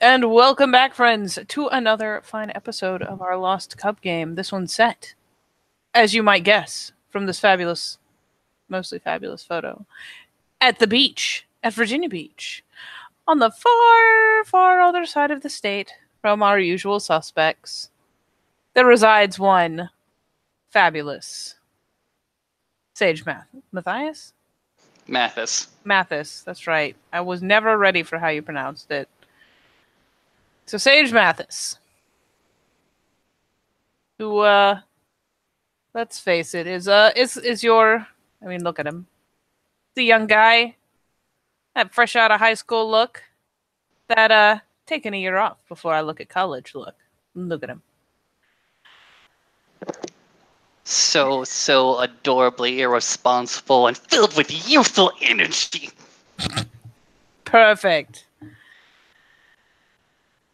And welcome back, friends, to another fine episode of our Lost Cub game. This one's set, as you might guess, from this fabulous, mostly fabulous photo, at the beach, at Virginia Beach, on the far, far other side of the state from our usual suspects. There resides one fabulous Sage Matthias? Mathis. Mathis, that's right. I was never ready for how you pronounced it. So Sage Mathis, who let's face it, is your, I mean, look at him. The young guy, that fresh out of high school look, that taking a year off before I look at college look. Look at him. So adorably irresponsible and filled with youthful energy. Perfect.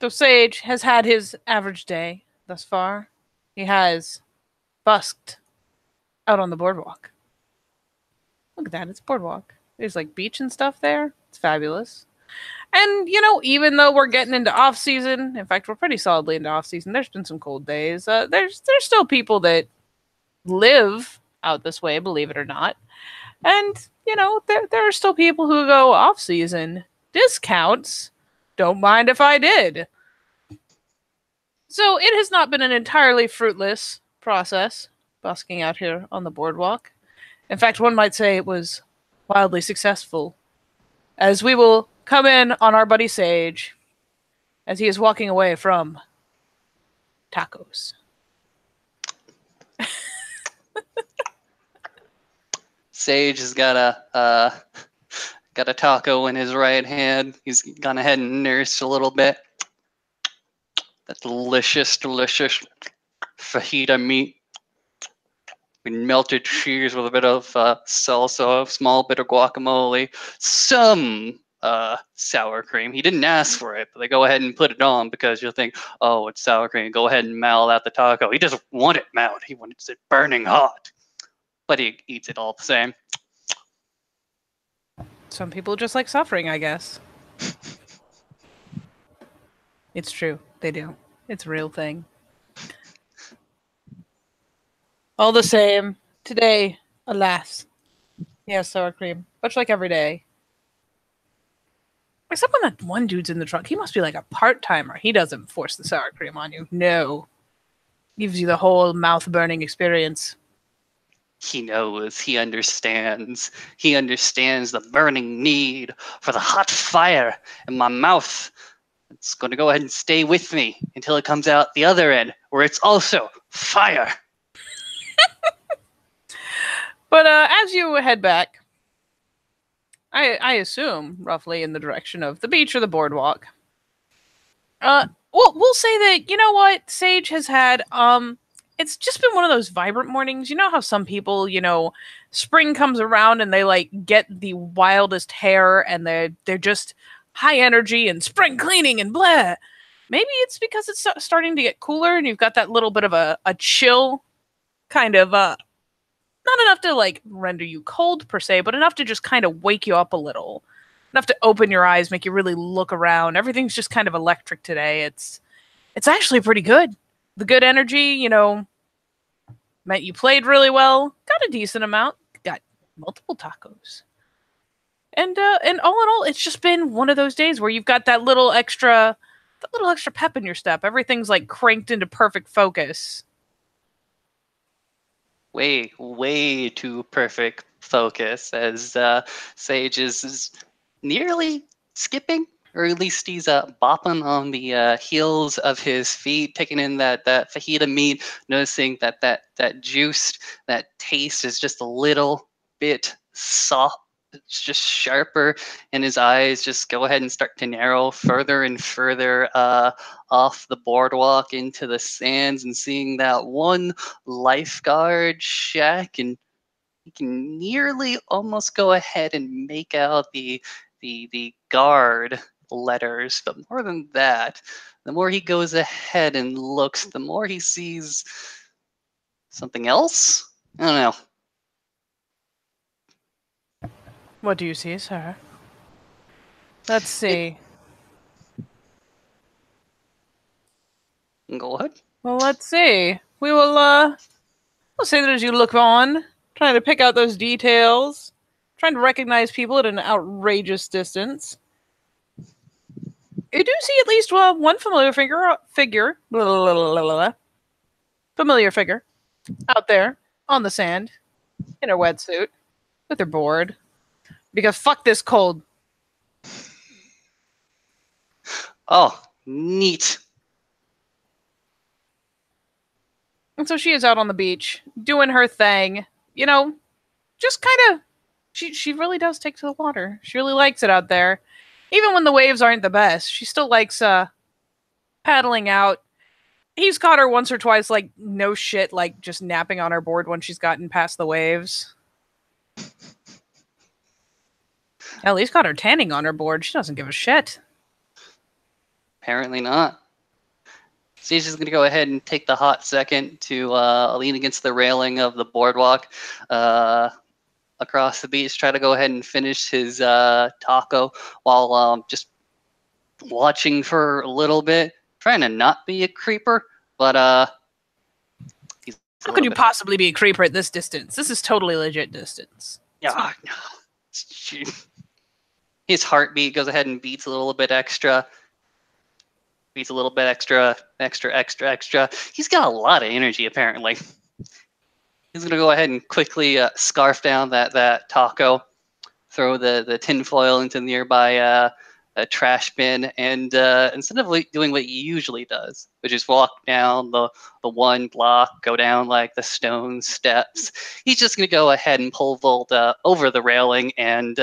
So Sage has had his average day thus far. He has busked out on the boardwalk. Look at that, it's boardwalk. There's like beach and stuff there. It's fabulous. And, you know, even though we're getting into off season, in fact, we're pretty solidly into off season. There's been some cold days. There's still people that live out this way, believe it or not. And, you know, there are still people who go off season. Discounts. Don't mind if I did. So it has not been an entirely fruitless process busking out here on the boardwalk. In fact, one might say it was wildly successful, as we will come in on our buddy Sage as he is walking away from tacos. Sage has got a taco in his right hand. He's gone ahead and nursed a little bit. That delicious fajita meat. Melted cheese with a bit of salsa, a small bit of guacamole, some sour cream. He didn't ask for it, but they go ahead and put it on because you'll think, oh, it's sour cream. Go ahead and mouth out the taco. He doesn't want it mouthed. He wants it burning hot. But he eats it all the same. Some people just like suffering, I guess. It's true. They do. It's a real thing. All the same, today, alas, he has sour cream, much like every day. Except when that one dude's in the truck. He must be like a part-timer. He doesn't force the sour cream on you. No. Gives you the whole mouth-burning experience. He knows. He understands. He understands the burning need for the hot fire in my mouth. It's going to go ahead and stay with me until it comes out the other end, where it's also fire. But as you head back, I assume roughly in the direction of the beach or the boardwalk. We'll say that, you know what, Sage has had it's just been one of those vibrant mornings. You know how some people, you know, spring comes around and they like get the wildest hair and they're just high energy and spring cleaning and blah. Maybe it's because it's starting to get cooler and you've got that little bit of a chill kind of not enough to like render you cold per se, but enough to just kind of wake you up a little. Enough to open your eyes, make you really look around. Everything's just kind of electric today. It's actually pretty good. The good energy, you know, meant you played really well, got a decent amount, got multiple tacos. And all in all, it's just been one of those days where you've got that little extra pep in your step. Everything's like cranked into perfect focus. Way too perfect focus, as Sage is nearly skipping, or at least he's bopping on the heels of his feet, taking in that fajita meat, noticing that juice, that taste is just a little bit soft. It's just sharper, and his eyes just go ahead and start to narrow further and further off the boardwalk into the sands, and seeing that one lifeguard shack, and he can nearly almost go ahead and make out the guard letters. But more than that, the more he goes ahead and looks, the more he sees something else. I don't know. What do you see, sir? Let's see. Go ahead. Well, let's see. We'll say that as you look on, trying to pick out those details, trying to recognize people at an outrageous distance. You do see at least one familiar figure out there on the sand in her wetsuit with her board. Because fuck this cold. Oh, neat. And so she is out on the beach doing her thing. You know, just kind of. She really does take to the water. She really likes it out there. Even when the waves aren't the best, she still likes paddling out. He's caught her once or twice, like, no shit, like, just napping on her board when she's gotten past the waves. At least got her tanning on her board. She doesn't give a shit. Apparently not. Sage is going to go ahead and take the hot second to lean against the railing of the boardwalk across the beach, try to go ahead and finish his taco while just watching for a little bit, trying to not be a creeper, but how could you possibly be a creeper at this distance? This is totally legit distance. Yeah. His heartbeat goes ahead and beats a little bit extra. Beats a little bit extra. He's got a lot of energy, apparently. He's going to go ahead and quickly scarf down that taco, throw the tinfoil into the nearby trash bin, and instead of doing what he usually does, which is walk down the one block, go down like the stone steps, he's just going to go ahead and pole vault over the railing and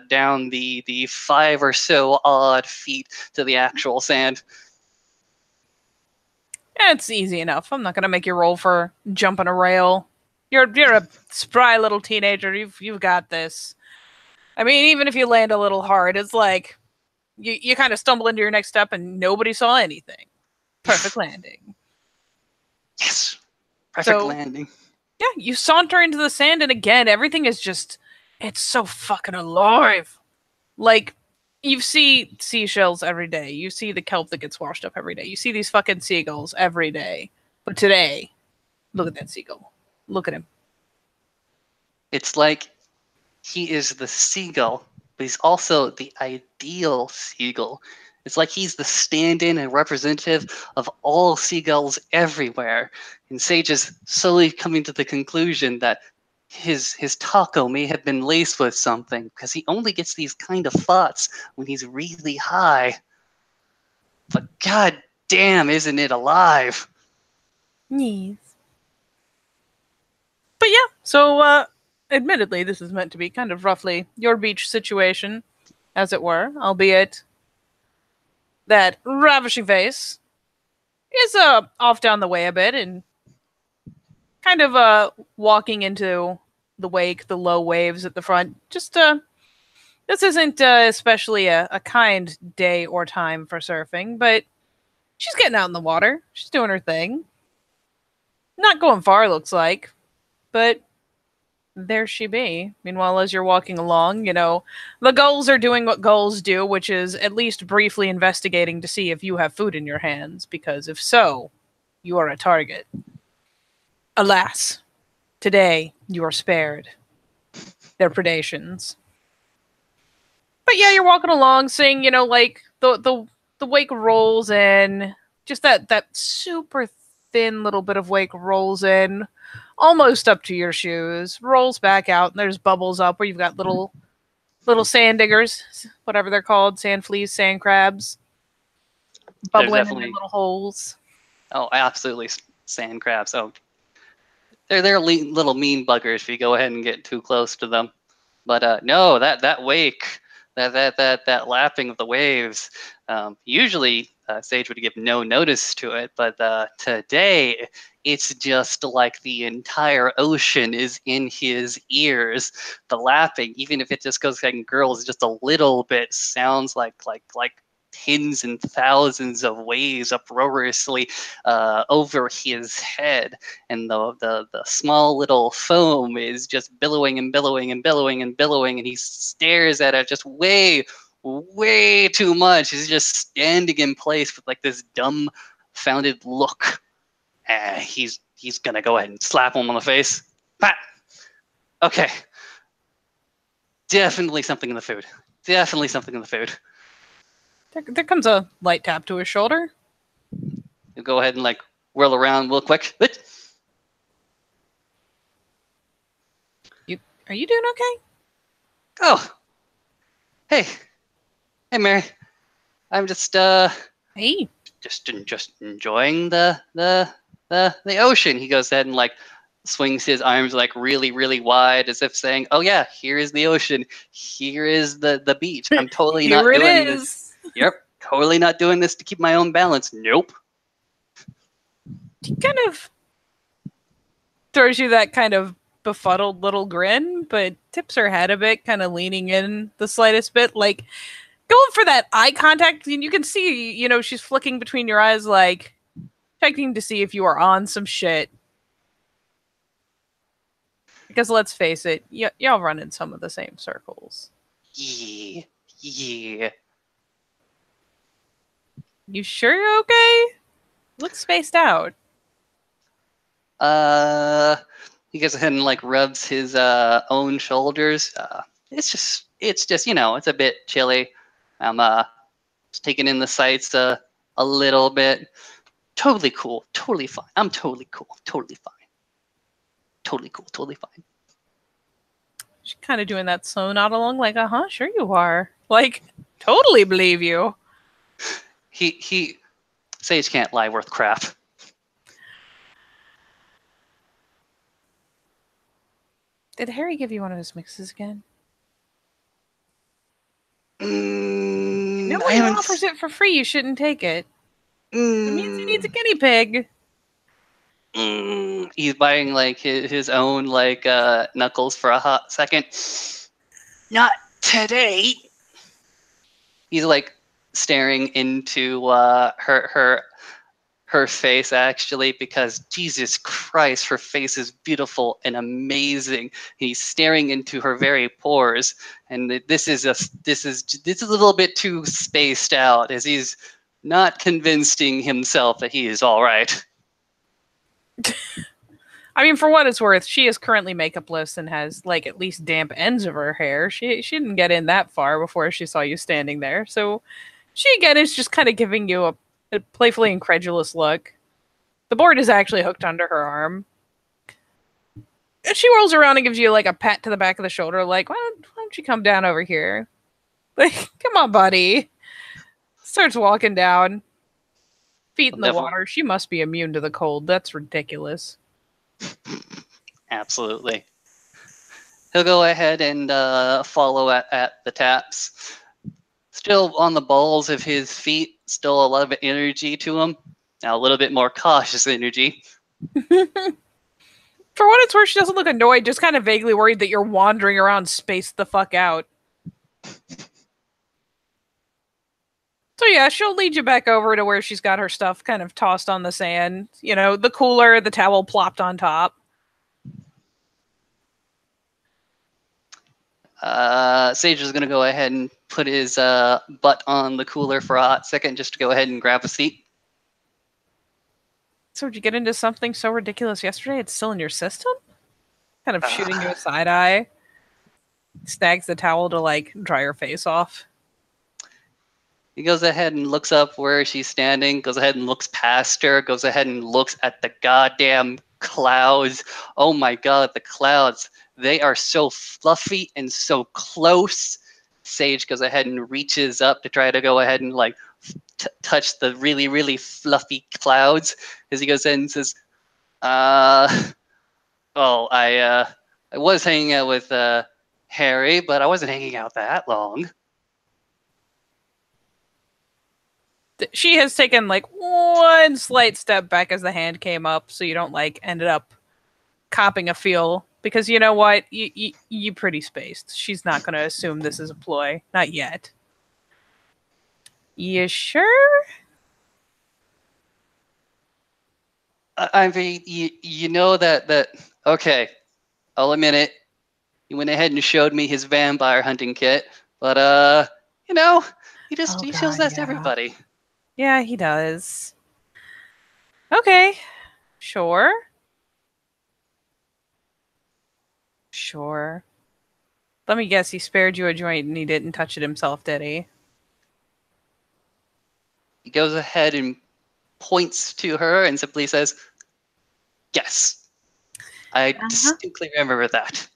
down the 5 or so odd feet to the actual sand. It's easy enough. I'm not going to make you roll for jumping a rail. You're a spry little teenager. You've got this. I mean, even if you land a little hard, it's like you kind of stumble into your next step and nobody saw anything. Perfect landing. Yes. Perfect landing. Yeah, you saunter into the sand, and again, everything is just, it's so fucking alive. Like, you see seashells every day. You see the kelp that gets washed up every day. You see these fucking seagulls every day. But today, look at that seagull. Look at him. It's like he is the seagull, but he's also the ideal seagull. It's like he's the stand-in and representative of all seagulls everywhere. And Sage is slowly coming to the conclusion that his taco may have been laced with something, because he only gets these kind of thoughts when he's really high. But god damn, isn't it alive? Yes. But yeah, so admittedly, this is meant to be kind of roughly your beach situation, as it were, albeit that ravishing face is off down the way a bit and kind of walking into the wake, the low waves at the front. Just this isn't especially a kind day or time for surfing, but she's getting out in the water. She's doing her thing. Not going far, looks like, but there she be. Meanwhile, as you're walking along, you know, the gulls are doing what gulls do, which is at least briefly investigating to see if you have food in your hands, because if so, you are a target. Alas, today you are spared their predations. But yeah, you're walking along, seeing, you know, like the wake rolls in, just that super thin little bit of wake rolls in, almost up to your shoes, rolls back out, and there's bubbles up where you've got little sand diggers, whatever they're called, sand fleas, sand crabs, bubbling in their little holes. Oh, absolutely, sand crabs. Oh, they're little mean buggers if you go ahead and get too close to them. But no, that wake, that lapping of the waves, usually Sage would give no notice to it, but today it's just like the entire ocean is in his ears. The lapping, even if it just goes and gurgles just a little bit, sounds like tens and thousands of waves uproariously over his head, and the small little foam is just billowing and billowing and billowing and billowing, and he stares at it just way too much. He's just standing in place with like this dumb confounded look. He's gonna go ahead and slap him on the face. Pat. Okay. Definitely something in the food. Definitely something in the food. There comes a light tap to his shoulder. You go ahead and like whirl around real quick. Are you doing okay? Oh, hey, Mary. I'm just Hey. just enjoying the ocean. He goes ahead and like swings his arms like really wide as if saying, "Oh yeah, here is the ocean. Here is the beach. I'm totally Here not it doing this. is. Yep, totally not doing this to keep my own balance. Nope." He kind of throws you that kind of befuddled little grin, but tips her head a bit, kind of leaning in the slightest bit, like going for that eye contact. And you can see, she's flicking between your eyes, like checking to see if you are on some shit. Because let's face it, y'all run in some of the same circles. Yeah. You sure you're okay? Look spaced out. He goes ahead and like rubs his own shoulders. It's just it's a bit chilly. I'm just taking in the sights a little bit. Totally cool, totally fine. I'm totally cool, totally fine. Totally cool, totally fine. She's kind of doing that slow nod along, like, sure you are. Like, totally believe you. He Sage can't lie worth crap. Did Harry give you one of his mixes again? No, Nobody offers it for free. You shouldn't take it. It means he needs a guinea pig. He's biting like his own like knuckles for a hot second. Not today. He's like staring into her face actually, because Jesus Christ, her face is beautiful and amazing. He's staring into her very pores, and this is a little bit too spaced out, as he's not convincing himself that he is all right. I mean, for what it's worth, she is currently makeupless and has like at least damp ends of her hair. She didn't get in that far before she saw you standing there. So she again is just kind of giving you a playfully incredulous look. The board is actually hooked under her arm. And she rolls around and gives you like a pat to the back of the shoulder, like, why don't you come down over here? Like, come on, buddy. Starts walking down. Feet in the water. She must be immune to the cold. That's ridiculous. Absolutely. He'll go ahead and follow at the taps. Still on the balls of his feet, still a lot of energy to him. Now a little bit more cautious energy. For what it's worth, she doesn't look annoyed, just kind of vaguely worried that you're wandering around spaced the fuck out. So yeah, she'll lead you back over to where she's got her stuff kind of tossed on the sand. The cooler, the towel plopped on top. Sage is going to go ahead and put his butt on the cooler for a hot second just to go ahead and grab a seat. So did you get into something so ridiculous yesterday it's still in your system? Kind of shooting you a side eye. Snags the towel to like dry her face off. He goes ahead and looks up where she's standing, goes ahead and looks past her, goes ahead and looks at the goddamn clouds. Oh my god, the clouds. They are so fluffy and so close. Sage goes ahead and reaches up to try to go ahead and like touch the really fluffy clouds, as he goes in and says, I was hanging out with Harry, but I wasn't hanging out that long." She has taken like one slight step back as the hand came up, so you don't like ended up copping a feel, because you know what, you pretty spaced. She's not going to assume this is a ploy, not yet. You sure? I mean, you know that okay, I'll admit it. He went ahead and showed me his vampire hunting kit, but he shows that to everybody. Yeah, he does. Okay. Sure. Sure. Let me guess, he spared you a joint and he didn't touch it himself, did he? He goes ahead and points to her and simply says, "Yes, I Uh-huh. distinctly remember that."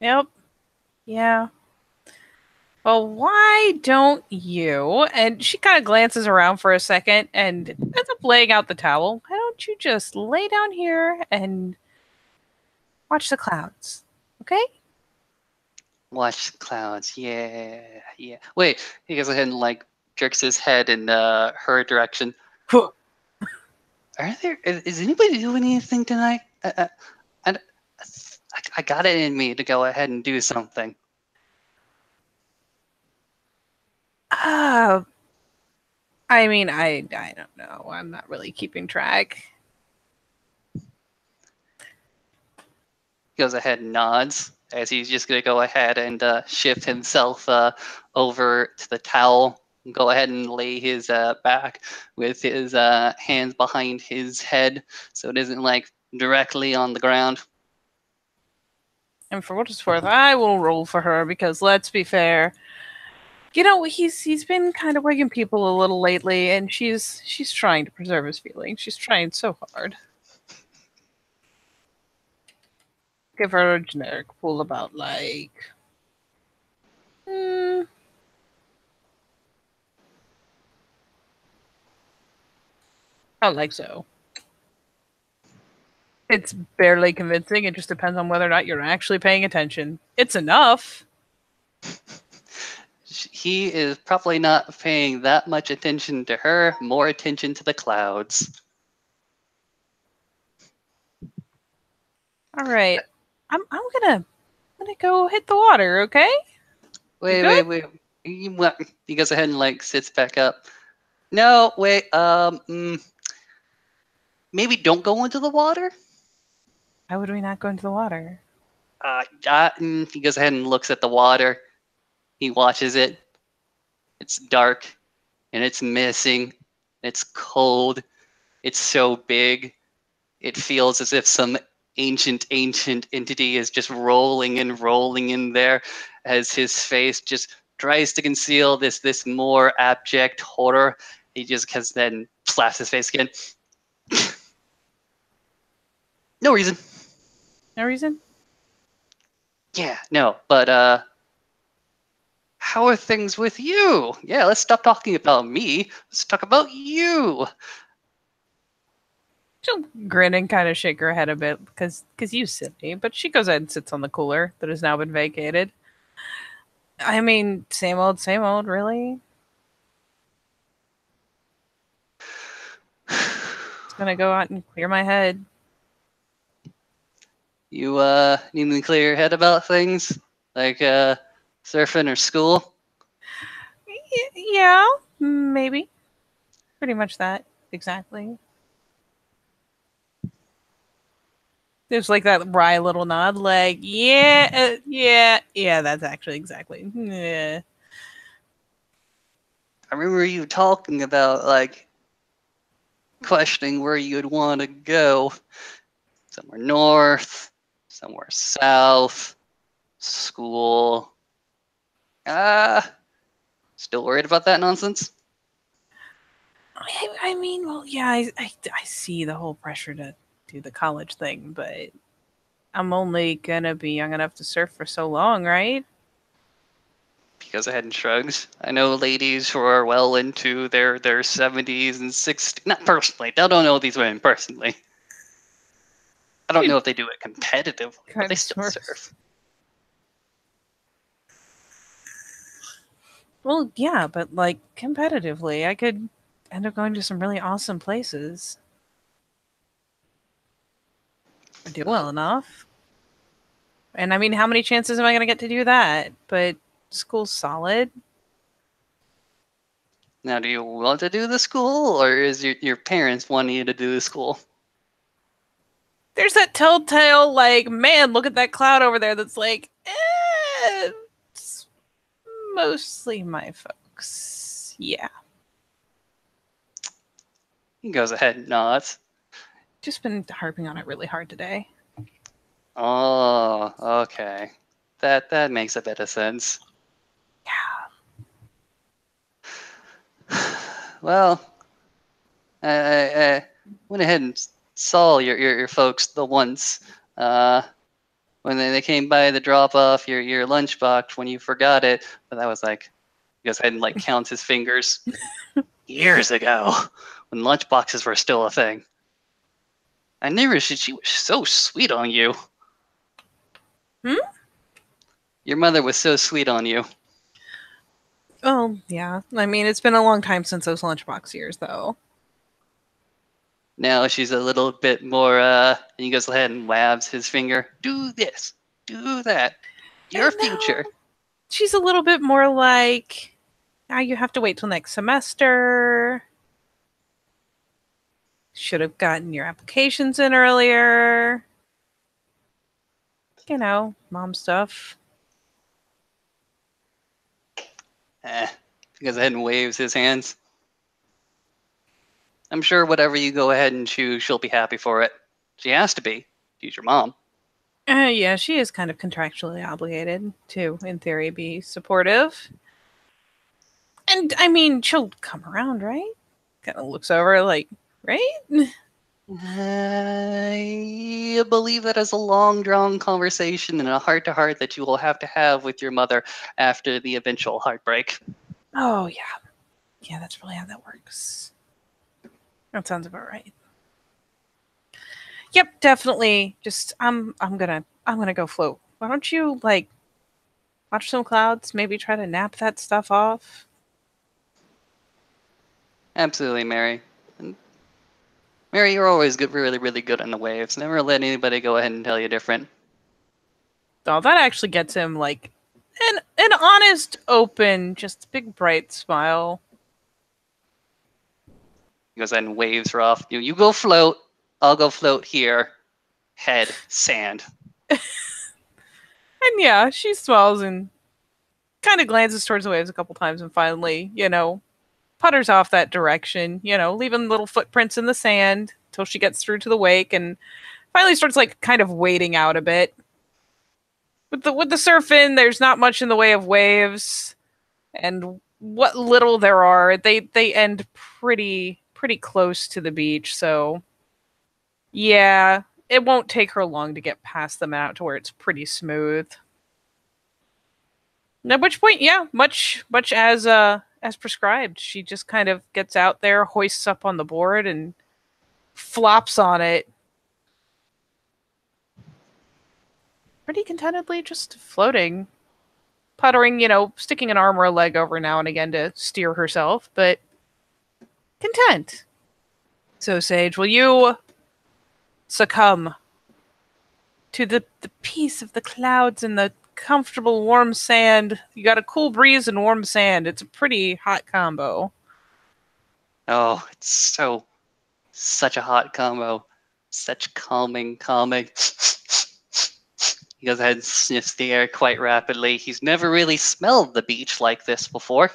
Yep. Yeah. Well, why don't you? And she kind of glances around for a second and ends up laying out the towel. Why don't you just lay down here and watch the clouds? Okay? Watch the clouds. Yeah, yeah. Wait, he goes ahead and like jerks his head in her direction. Are there? Is anybody doing anything tonight? I, I got it in me to go ahead and do something. Uh, I mean, I don't know. I'm not really keeping track. He goes ahead and nods as he's just gonna go ahead and shift himself over to the towel. Go ahead and lay his back with his hands behind his head, so it isn't like directly on the ground. And for what it's worth, I will roll for her because let's be fair. You know, he's been kind of waking people a little lately, and she's trying to preserve his feelings. She's trying so hard. Give her a generic pool about like, hmm, I like so. It's barely convincing. It just depends on whether or not you're actually paying attention. It's enough. He is probably not paying that much attention to her, more attention to the clouds. All right, I'm gonna go hit the water. Okay, you Wait, good? wait, wait. He goes ahead and like sits back up. No, wait. Maybe don't go into the water. Why would we not go into the water? He goes ahead and looks at the water. He watches it. It's dark and it's missing. It's cold. It's so big. It feels as if some ancient entity is just rolling and rolling in there as his face just tries to conceal this more abject horror. He just has then slaps his face again. No reason. No reason. Yeah, no, but how are things with you? Yeah, let's stop talking about me. Let's talk about you. She'll grin and kind of shake her head a bit because you silly. But she goes ahead and sits on the cooler that has now been vacated. I mean, same old, really. Just gonna go out and clear my head. You need to clear your head about things like surfing or school. Yeah, maybe. Pretty much that exactly. There's like that wry little nod, like yeah, yeah. That's actually exactly. Yeah. I remember you talking about like questioning where you'd want to go. Somewhere north, somewhere south, school. Ah, still worried about that nonsense? I mean, well, yeah, I see the whole pressure to do the college thing, but I'm only gonna be young enough to surf for so long, right? He goes ahead and shrugs. I know ladies who are well into their 70s and 60s. Not personally. I don't know these women personally. I don't You know if they do it competitively, but kind they of still smirks. surf. Well, yeah, but like competitively, I could end up going to some really awesome places. I do well enough. And I mean, how many chances am I going to get to do that? But school's solid. Now, do you want to do the school, or is your parents wanting you to do the school? There's that telltale, like, man, look at that cloud over there that's like, it's mostly my folks. Yeah. He goes ahead and nods. Just been harping on it really hard today. Oh, okay. That makes a bit of sense. Yeah. Well, I went ahead and saw your folks the once when they came by to drop off your lunchbox when you forgot it. But that was like, he goes ahead and like counts his fingers years ago when lunchboxes were still a thing. I never she was so sweet on you. Hmm? Your mother was so sweet on you. Oh, yeah. I mean, it's been a long time since those lunchbox years, though. Now she's a little bit more, and he goes ahead and wabs his finger. Do this, do that. Your And now future. she's a little bit more like, now you have to wait till next semester. Should have gotten your applications in earlier. You know, mom stuff. He goes ahead and waves his hands. I'm sure whatever you go ahead and choose, she'll be happy for it. She has to be. She's your mom. Yeah, she is kind of contractually obligated to, in theory, be supportive. And I mean, she'll come around, right? Kind of looks over like, right? I believe that is a long drawn conversation and a heart to heart that you will have to have with your mother after the eventual heartbreak. Oh yeah, yeah, that's really how that works. That sounds about right. Yep, definitely. Just I'm gonna go float. Why don't you like watch some clouds? Maybe try to nap that stuff off. Absolutely, Mary. And Mary, you're always good, really, really good on the waves. Never let anybody go ahead and tell you different. Oh, that actually gets him like an honest, open, just big bright smile. He goes ahead and waves her off. You go float. I'll go float here. Head, sand. And yeah, she smiles and kind of glances towards the waves a couple times and finally, putters off that direction, leaving little footprints in the sand till she gets through to the wake and finally starts like kind of wading out a bit. With the surf in, there's not much in the way of waves, and what little there are, they end pretty close to the beach, so yeah, it won't take her long to get past them out to where it's pretty smooth. At which point, yeah, much as prescribed, she just kind of gets out there, hoists up on the board, and flops on it. Pretty contentedly, just floating, puttering, sticking an arm or a leg over now and again to steer herself, but content. So, Sage, will you succumb to the peace of the clouds and the comfortable warm sand? You got a cool breeze and warm sand. It's a pretty hot combo. Oh, it's such a hot combo. Such calming. He goes ahead and sniffs the air quite rapidly. He's never really smelled the beach like this before.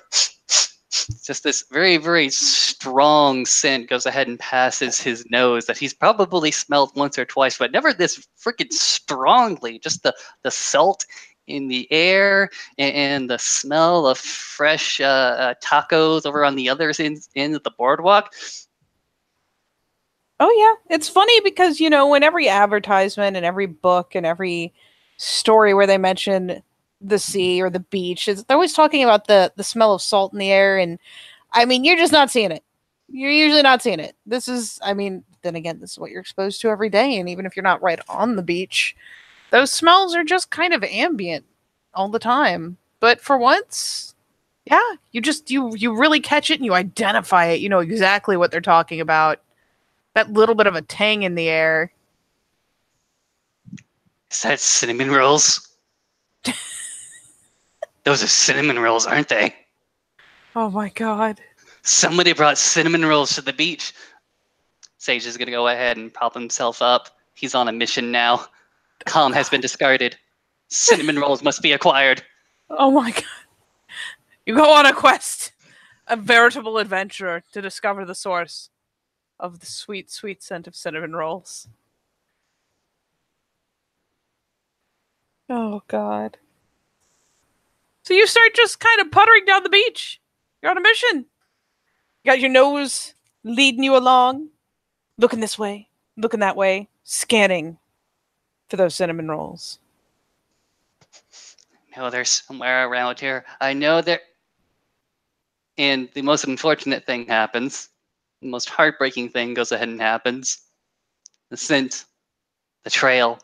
Just this very, very strong scent goes ahead and passes his nose that he's probably smelled once or twice, but never this freaking strongly. Just the salt in the air and the smell of fresh tacos over on the other end of the boardwalk. Oh yeah, it's funny because in every advertisement and every book and every story where they mention the sea or the beach, they're always talking about the smell of salt in the air, and I mean, you're just not seeing it. You're usually not seeing it. This is, I mean, then again, this is what you're exposed to every day, and even if you're not right on the beach, those smells are just kind of ambient all the time. But for once, yeah, you really catch it and you identify it. You know exactly what they're talking about. That little bit of a tang in the air. Is that cinnamon rolls? Those are cinnamon rolls, aren't they? Oh my god. Somebody brought cinnamon rolls to the beach. Sage is going to go ahead and prop himself up. He's on a mission now. Calm has been discarded. Cinnamon rolls must be acquired. Oh my god. You go on a quest. A veritable adventure to discover the source of the sweet, sweet scent of cinnamon rolls. Oh, God. So you start just kind of puttering down the beach. You're on a mission. You got your nose leading you along, looking this way, looking that way, scanning for those cinnamon rolls. No, there's somewhere around here. I know there. And the most unfortunate thing happens. The most heartbreaking thing goes ahead and happens. The scent, the trail.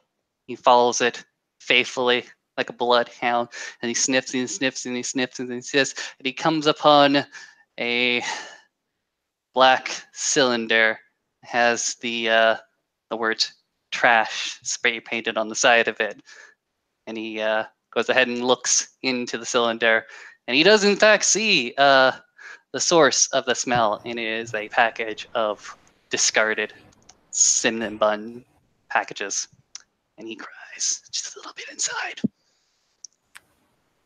He follows it faithfully like a bloodhound, and he sniffs and he sniffs and he sniffs and he sniffs, and he comes upon a black cylinder. It has the word trash spray painted on the side of it, and he goes ahead and looks into the cylinder, and he does in fact see the source of the smell, and it is a package of discarded cinnamon bun packages, and he cries just a little bit inside.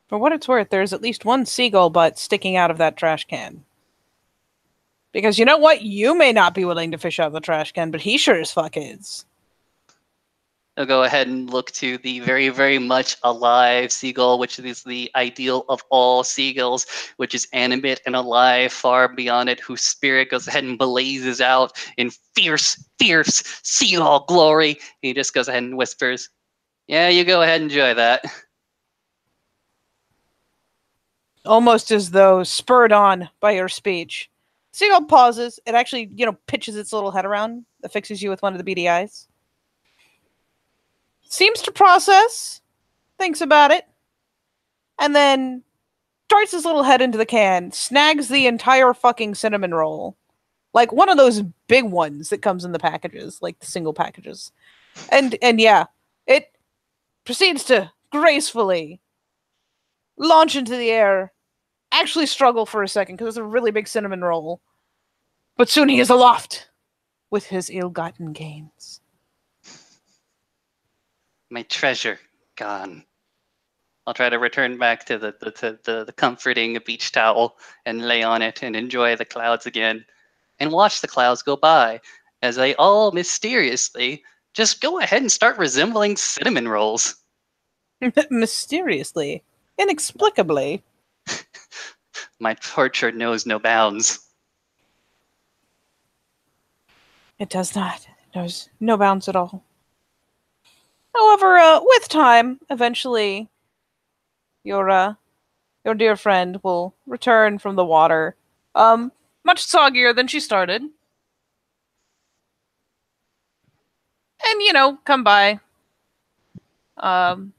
For what it's worth, there's at least one seagull butt sticking out of that trash can. Because you know what? You may not be willing to fish out of the trash can, but he sure as fuck is. I'll go ahead and look to the very, very much alive seagull, which is the ideal of all seagulls, which is animate and alive, far beyond it, whose spirit goes ahead and blazes out in fierce, fierce seagull glory. He just goes ahead and whispers, "Yeah, you go ahead and enjoy that." Almost as though spurred on by your speech. Seagull pauses. It actually, pitches its little head around, affixes you with one of the beady eyes. Seems to process, thinks about it, and then darts his little head into the can, snags the entire fucking cinnamon roll. Like one of those big ones that comes in the packages, like the single packages. And yeah, it proceeds to gracefully launch into the air, actually struggle for a second because it's a really big cinnamon roll. But soon he is aloft with his ill-gotten gains. My treasure gone. I'll try to return back to the comforting beach towel and lay on it and enjoy the clouds again and watch the clouds go by as they all mysteriously just go ahead and start resembling cinnamon rolls. Mysteriously, inexplicably. My torture knows no bounds. It does not. It knows no bounds at all. However, with time, eventually, your dear friend will return from the water, much soggier than she started, and come by, um,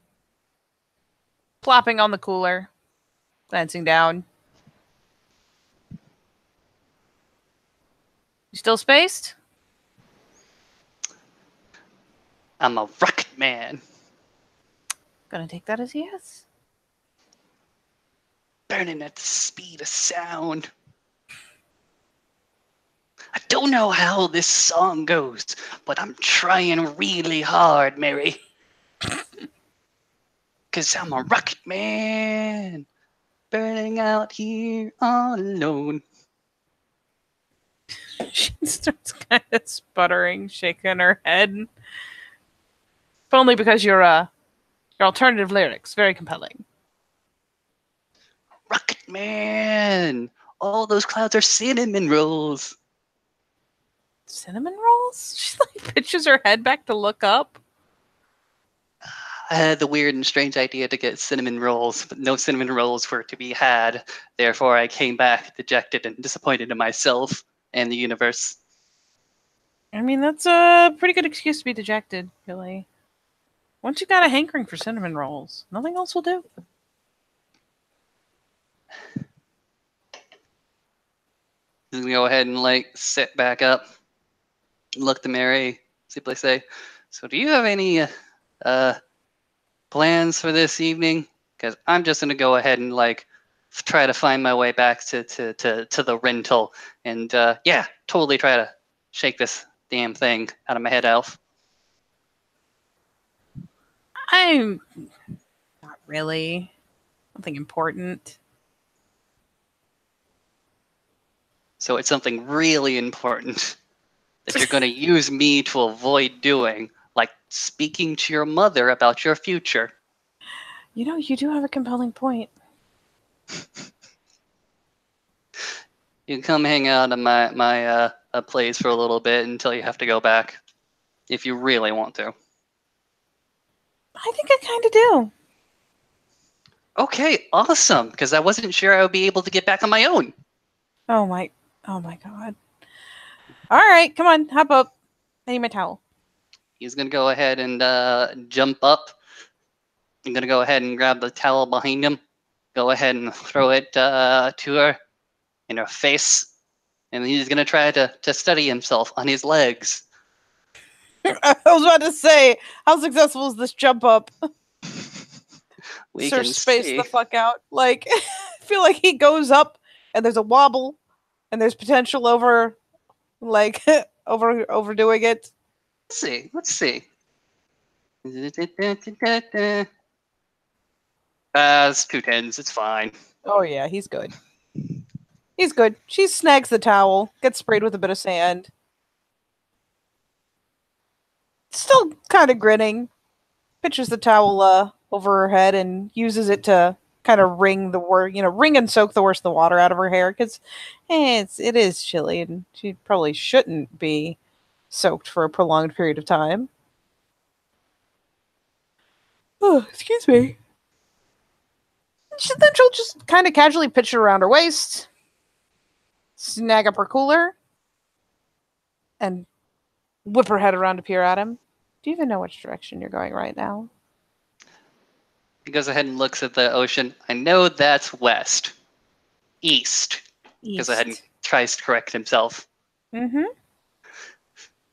plopping on the cooler, glancing down. You still spaced? I'm a rocket man. Gonna take that as a yes. Burning at the speed of sound. I don't know how this song goes, but I'm trying really hard, Mary. 'Cause I'm a rocket man. Burning out here all alone. She starts kind of sputtering, shaking her head. If only because your alternative lyrics very compelling. Rocket man! All those clouds are cinnamon rolls. Cinnamon rolls? She like pitches her head back to look up. I had the weird and strange idea to get cinnamon rolls, but no cinnamon rolls were to be had. Therefore, I came back dejected and disappointed in myself and the universe. I mean, that's a pretty good excuse to be dejected, really. Once you got a hankering for cinnamon rolls, nothing else will do. I'm gonna go ahead and sit back up, look to Mary, simply say, "So, do you have any plans for this evening? Because I'm just gonna go ahead and try to find my way back to the rental, and yeah, totally try to shake this damn thing out of my head, Elf." I'm not really. Nothing important. So it's something really important. that you're going to use me to avoid doing, like speaking to your mother about your future. You know, you do have a compelling point. You can come hang out at my place for a little bit until you have to go back, if you really want to. I think I kind of do. Okay, awesome. Because I wasn't sure I would be able to get back on my own. Oh my god. All right, come on, hop up. I need my towel. He's gonna go ahead and jump up. I'm gonna go ahead and grab the towel behind him. Go ahead and throw it to her in her face, and he's gonna try to steady himself on his legs. I was about to say, how successful is this jump up? We Sir can space see. the fuck out. Like, I feel like he goes up and there's a wobble and there's potential over, like, overdoing it. Let's see. Let's see. It's 2 10s. It's fine. Oh yeah, he's good. He's good. She snags the towel, gets sprayed with a bit of sand. Still kind of grinning. Pitches the towel over her head and uses it to kind of wring and soak the worst of the water out of her hair because it is chilly and she probably shouldn't be soaked for a prolonged period of time. Oh, excuse me. Then she'll just kind of casually pitch it around her waist, snag up her cooler, and whip her head around to peer at him. Do you even know which direction you're going right now? He goes ahead and looks at the ocean. I know that's west. East. Goes ahead and tries to correct himself. Mm-hmm.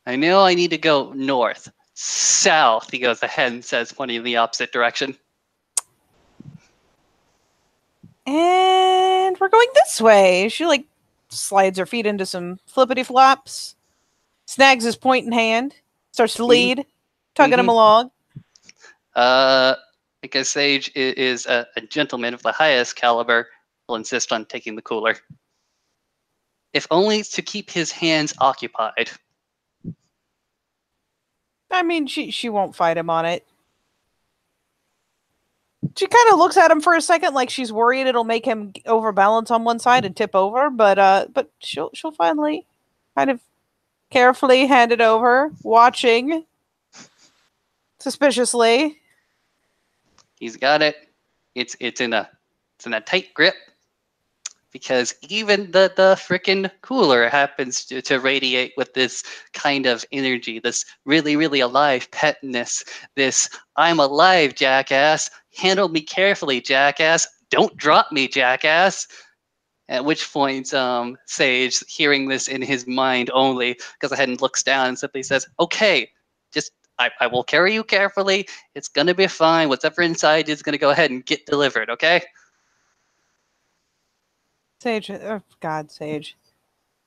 I know I need to go north. South, he goes ahead and says, pointing in the opposite direction. And we're going this way. She like slides her feet into some flippity flops, snags his point in hand, starts to lead, tugging him along. Because Sage is a gentleman of the highest caliber, will insist on taking the cooler. If only to keep his hands occupied. I mean, she won't fight him on it. She kind of looks at him for a second, like she's worried it'll make him overbalance on one side and tip over. But she'll finally, kind of carefully hand it over, watching suspiciously. He's got it. It's in a tight grip. Because even the frickin' cooler happens to radiate with this kind of energy, this really, really alive petness, this I'm alive, jackass, handle me carefully, jackass, don't drop me, jackass. At which point, Sage, hearing this in his mind only, goes ahead and looks down and simply says, okay, just, I will carry you carefully, it's gonna be fine, whatever inside is gonna go ahead and get delivered, okay? Sage, oh God, Sage.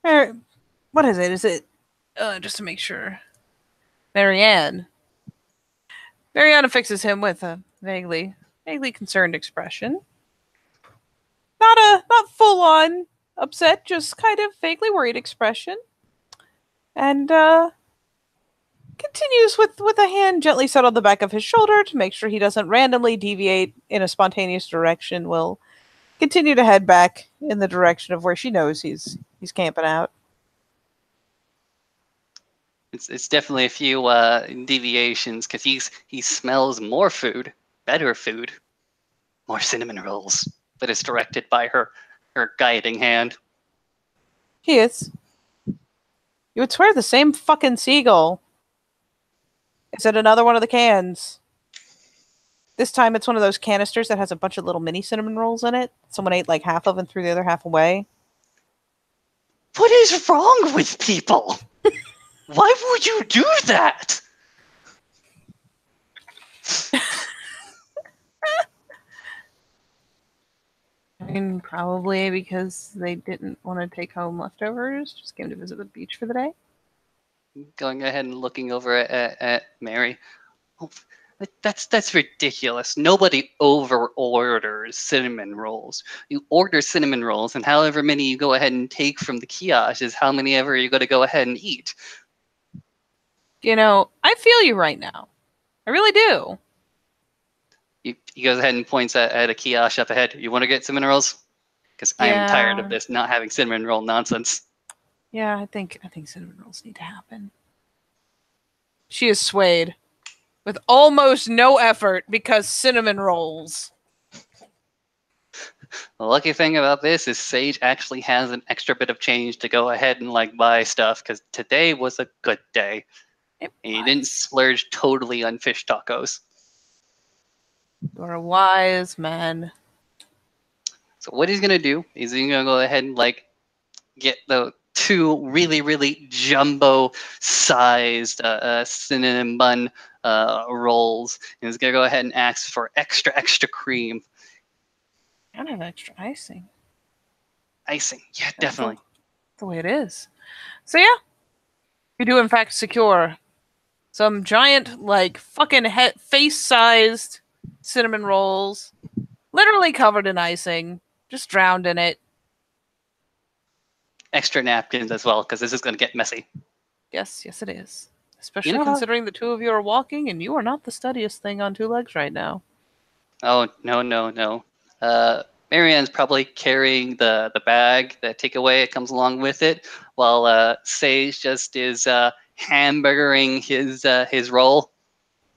What is it? Is it just to make sure? Marianne. Marianne fixes him with a vaguely concerned expression. Not full on upset, just kind of vaguely worried expression. And continues with a hand gently set on the back of his shoulder to make sure he doesn't randomly deviate in a spontaneous direction. Will continue to head back in the direction of where she knows he's camping out. It's definitely a few deviations because he smells more food, better food, more cinnamon rolls that is directed by her guiding hand. He is. You would swear the same fucking seagull. Is it another one of the cans? This time it's one of those canisters that has a bunch of little mini cinnamon rolls in it. Someone ate like half of and threw the other half away. What is wrong with people? Why would you do that? I mean, probably because they didn't want to take home leftovers. Just came to visit the beach for the day. Going ahead and looking over at Mary. Oh, that's ridiculous. Nobody over orders cinnamon rolls. You order cinnamon rolls, and however many you go ahead and take from the kiosk is how many ever you're going to go ahead and eat. I feel you right now. I really do. He goes ahead and points at a kiosk up ahead. You want to get cinnamon rolls? Because I am tired of Yeah. this not having cinnamon roll nonsense. Yeah, I think cinnamon rolls need to happen. She is swayed with almost no effort because cinnamon rolls. The lucky thing about this is Sage actually has an extra bit of change to go ahead and buy stuff because today was a good day. It And he didn't was. splurge totally on fish tacos. You're a wise man. So what he's gonna do is he's gonna go ahead and get the two really really jumbo sized cinnamon bun rolls, and he's gonna go ahead and ask for extra cream And have extra icing. icing. Yeah, That's definitely. the way it is. So yeah, you do in fact secure some giant, like fucking face-sized cinnamon rolls, literally covered in icing, just drowned in it. Extra napkins as well because this is gonna get messy. Yes, it is. You Especially know how? considering the two of you are walking, and you are not the steadiest thing on two legs right now. Oh no. Marianne's probably carrying the bag, the takeaway. It comes along with it, while Sage just is hamburgering his roll.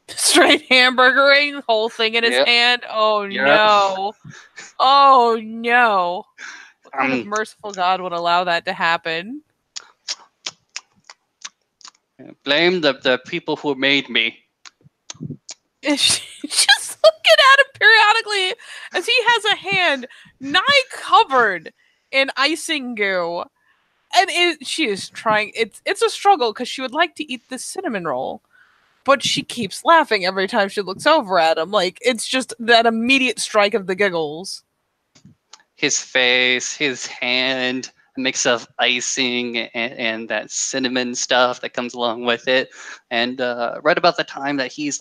Straight hamburgering, whole thing in his Yep. hand. Oh Yep. no. Oh no. What kind of Um, merciful God would allow that to happen? blame the people who made me. Is she just looking at him periodically as he has a hand nigh covered in icing goo? And she is trying. It's a struggle because she would like to eat this cinnamon roll, but she keeps laughing every time she looks over at him. Like it's just that immediate strike of the giggles. His face, his hand, a mix of icing and that cinnamon stuff that comes along with it. And right about the time that he's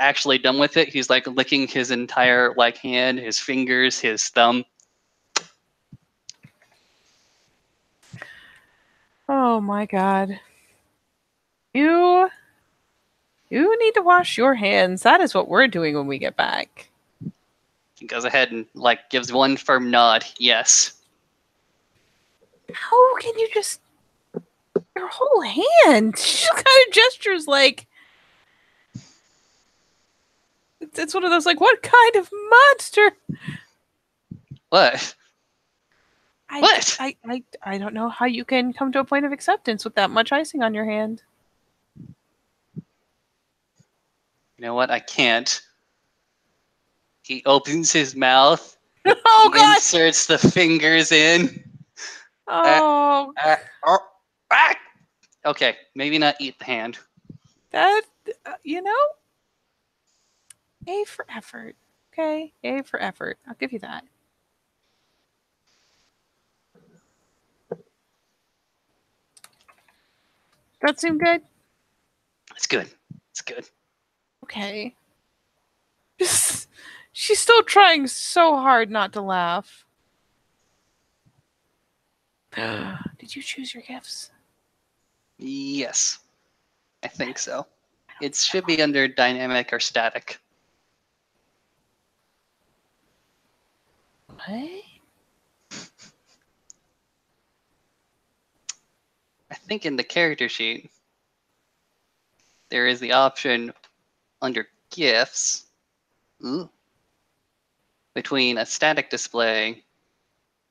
actually done with it, he's licking his entire hand, his fingers, his thumb. Oh my God. You you need to wash your hands. That is what we're doing when we get back. He goes ahead and gives one firm nod. Yes. How can you just your whole hand? She just kind of gestures like it's one of those like what kind of monster? What? I, What? I don't know how you can come to a point of acceptance with that much icing on your hand. You know what? I can't. He opens his mouth. Oh He God! inserts the fingers in. Oh, Oh, ah! Okay, maybe not eat the hand. that you know, A for effort. Okay, A for effort. I'll give you that. That seem good. It's good. It's good. Okay. She's still trying so hard not to laugh. Did you choose your gifts? Yes, I think so. It should be under dynamic or static. What? I think in the character sheet, there is the option under gifts between a static display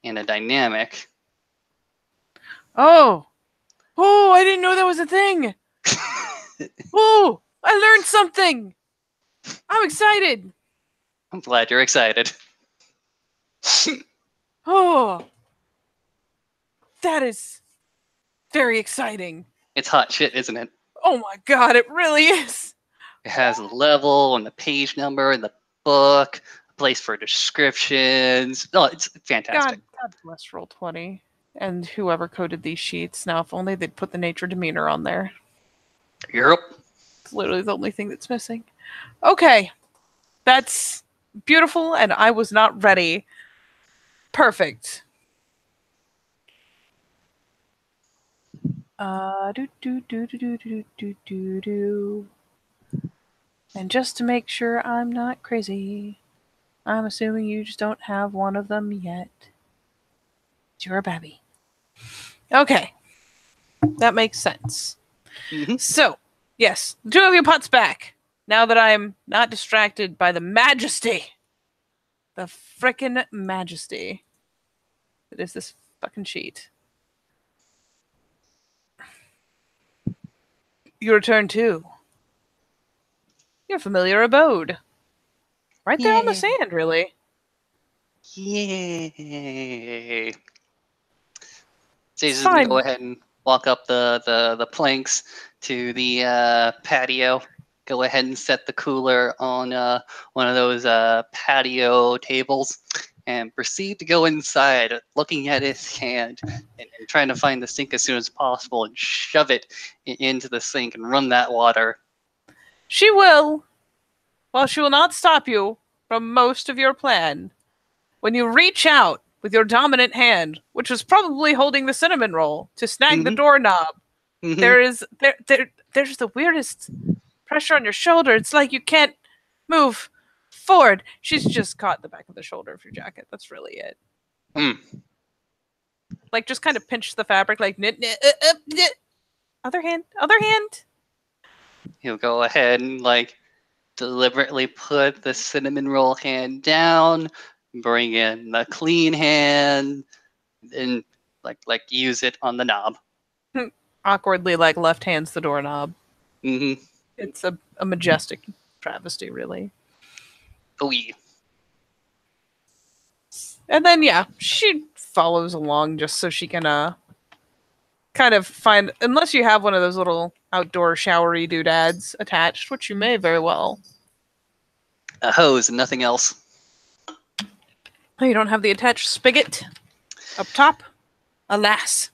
and a dynamic. Oh, oh! I didn't know that was a thing. Oh, I learned something. I'm excited. I'm glad you're excited. Oh, that is very exciting. It's hot shit, isn't it? Oh my God, it really is. It has a level and the page number and the book, a place for descriptions. Oh, it's fantastic. God bless Roll20 and whoever coded these sheets. Now, if only they'd put the nature demeanor on there. Yep. It's literally the only thing that's missing. Okay, that's beautiful, and I was not ready. Perfect. Do do do do do do do do do. And just to make sure I'm not crazy, I'm assuming you just don't have one of them yet. You're a babby. Okay, that makes sense. Mm-hmm. So, yes, the two of you pots back. Now that I'm not distracted by the majesty. The frickin' majesty. That is this fucking sheet. You return to your familiar abode. Right there on the Yay! sand, really. Yay! Sage It's is gonna go fine. ahead and walk up the planks to the patio. Go ahead and set the cooler on one of those patio tables, and proceed to go inside, looking at his hand and trying to find the sink as soon as possible and shove it into the sink and run that water. She will, while she will not stop you from most of your plan. When you reach out with your dominant hand, which was probably holding the cinnamon roll, to snag the Mm-hmm. doorknob, Mm-hmm. there's the weirdest pressure on your shoulder. It's like you can't move forward. She's just caught the back of the shoulder of your jacket. That's really it. Mm. Like just kind of pinch the fabric, like other hand, other hand. He'll go ahead and like deliberately put the cinnamon roll hand down, bring in the clean hand, and like use it on the knob. Awkwardly, like left hands the doorknob. Mm-hmm. It's a majestic travesty, really. Oh yeah. And then yeah, she follows along just so she can kind of find, unless you have one of those little outdoor showery doodads attached, which you may very well. A hose and nothing else. Oh, you don't have the attached spigot up top? Alas.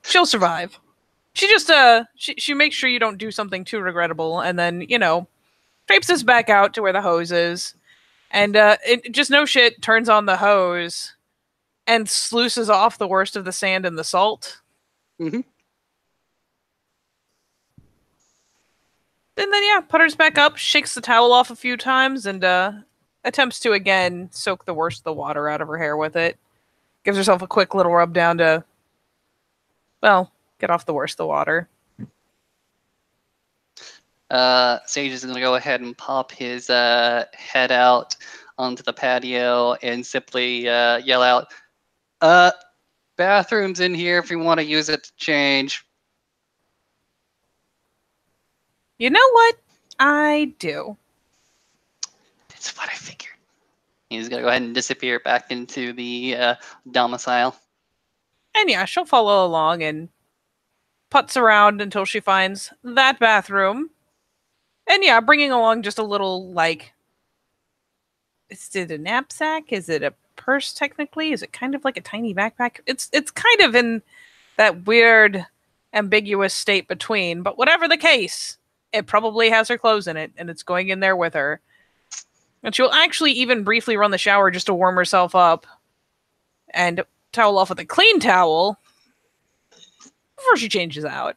She'll survive. She just she makes sure you don't do something too regrettable, and then, you know, traipses back out to where the hose is, and it just no shit turns on the hose and sluices off the worst of the sand and the salt. Mm-hmm. And then yeah, putters back up, shakes the towel off a few times, and attempts to again soak the worst of the water out of her hair with it. Gives herself a quick little rub down to, well, get off the worst of the water. Sage is gonna go ahead and pop his head out onto the patio and simply yell out, bathroom's in here if you want to use it to change. You know what? I do. That's what I figured. He's gonna go ahead and disappear back into the domicile. And yeah, she'll follow along and putts around until she finds that bathroom. And yeah, bringing along just a little, like, is it a knapsack? Is it a purse technically? Is it kind of like a tiny backpack? It's kind of in that weird, ambiguous state between, but whatever the case, it probably has her clothes in it, and it's going in there with her. And she'll actually even briefly run the shower just to warm herself up and towel off with a clean towel before she changes out.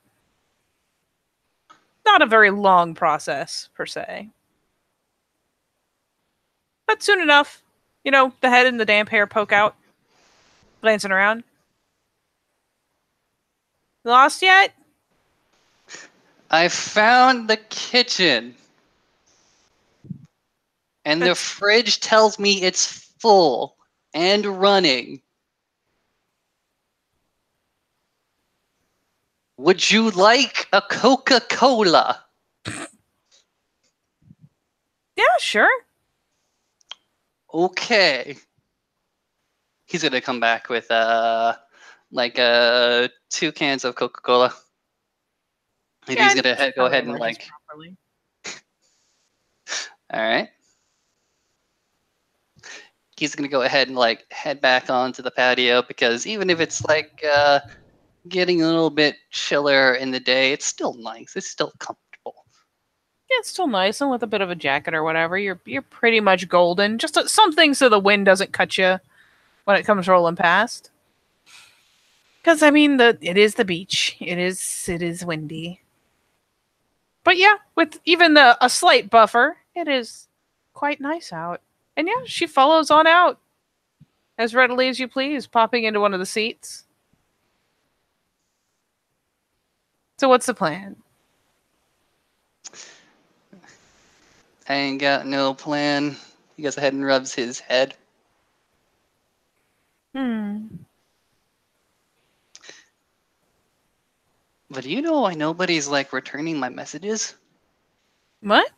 Not a very long process, per se. But soon enough, you know, the head and the damp hair poke out, glancing around. Lost yet? I found the kitchen. And the fridge tells me it's full and running. Would you like a Coca-Cola? Yeah, sure. Okay. He's gonna come back with like 2 cans of Coca-Cola. And he's gonna go ahead and like. All right. He's gonna go ahead and like head back onto the patio because even if it's like getting a little bit chiller in the day, it's still nice. It's still comfortable. Yeah, it's still nice, and with a bit of a jacket or whatever, you're pretty much golden. Just something so the wind doesn't cut you when it comes rolling past. Because I mean, it is the beach. It is windy. But yeah, with even a slight buffer, it is quite nice out. And yeah, she follows on out as readily as you please, popping into one of the seats. So what's the plan? I ain't got no plan. He goes ahead and rubs his head. But do you know why nobody's like returning my messages? What?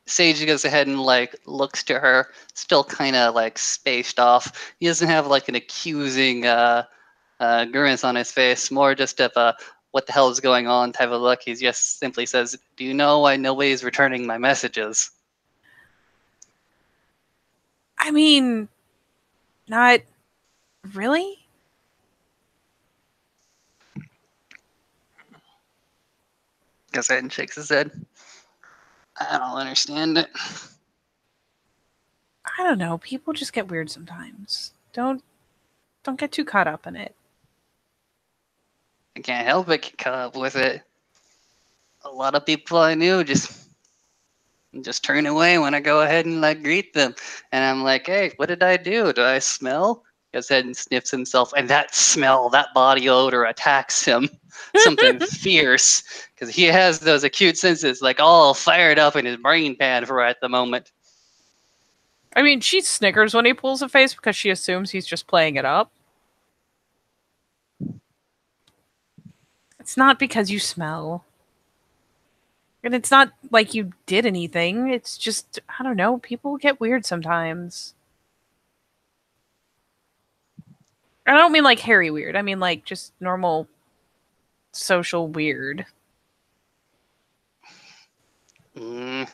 Sage goes ahead and like looks to her, still kind of like spaced off. He doesn't have like an accusing grimace on his face, more just of a what the hell is going on type of look. He just simply says, "Do you know why nobody's returning my messages?" I mean, not really. Goes ahead and shakes his head. I don't understand it. I don't know. People just get weird sometimes. Don't get too caught up in it. I can't help but get caught up with it. A lot of people I knew just turn away when I go ahead and like greet them. And I'm like, hey, what did I do? Did I smell? Goes ahead and sniffs himself, and that smell, that body odor attacks him. Something fierce, because he has those acute senses like all fired up in his brain pad for at the moment. I mean, she snickers when he pulls a face because she assumes he's just playing it up. It's not because you smell. And it's not like you did anything. It's just, I don't know, people get weird sometimes. I don't mean like hairy weird. I mean like just normal social weird. Mm,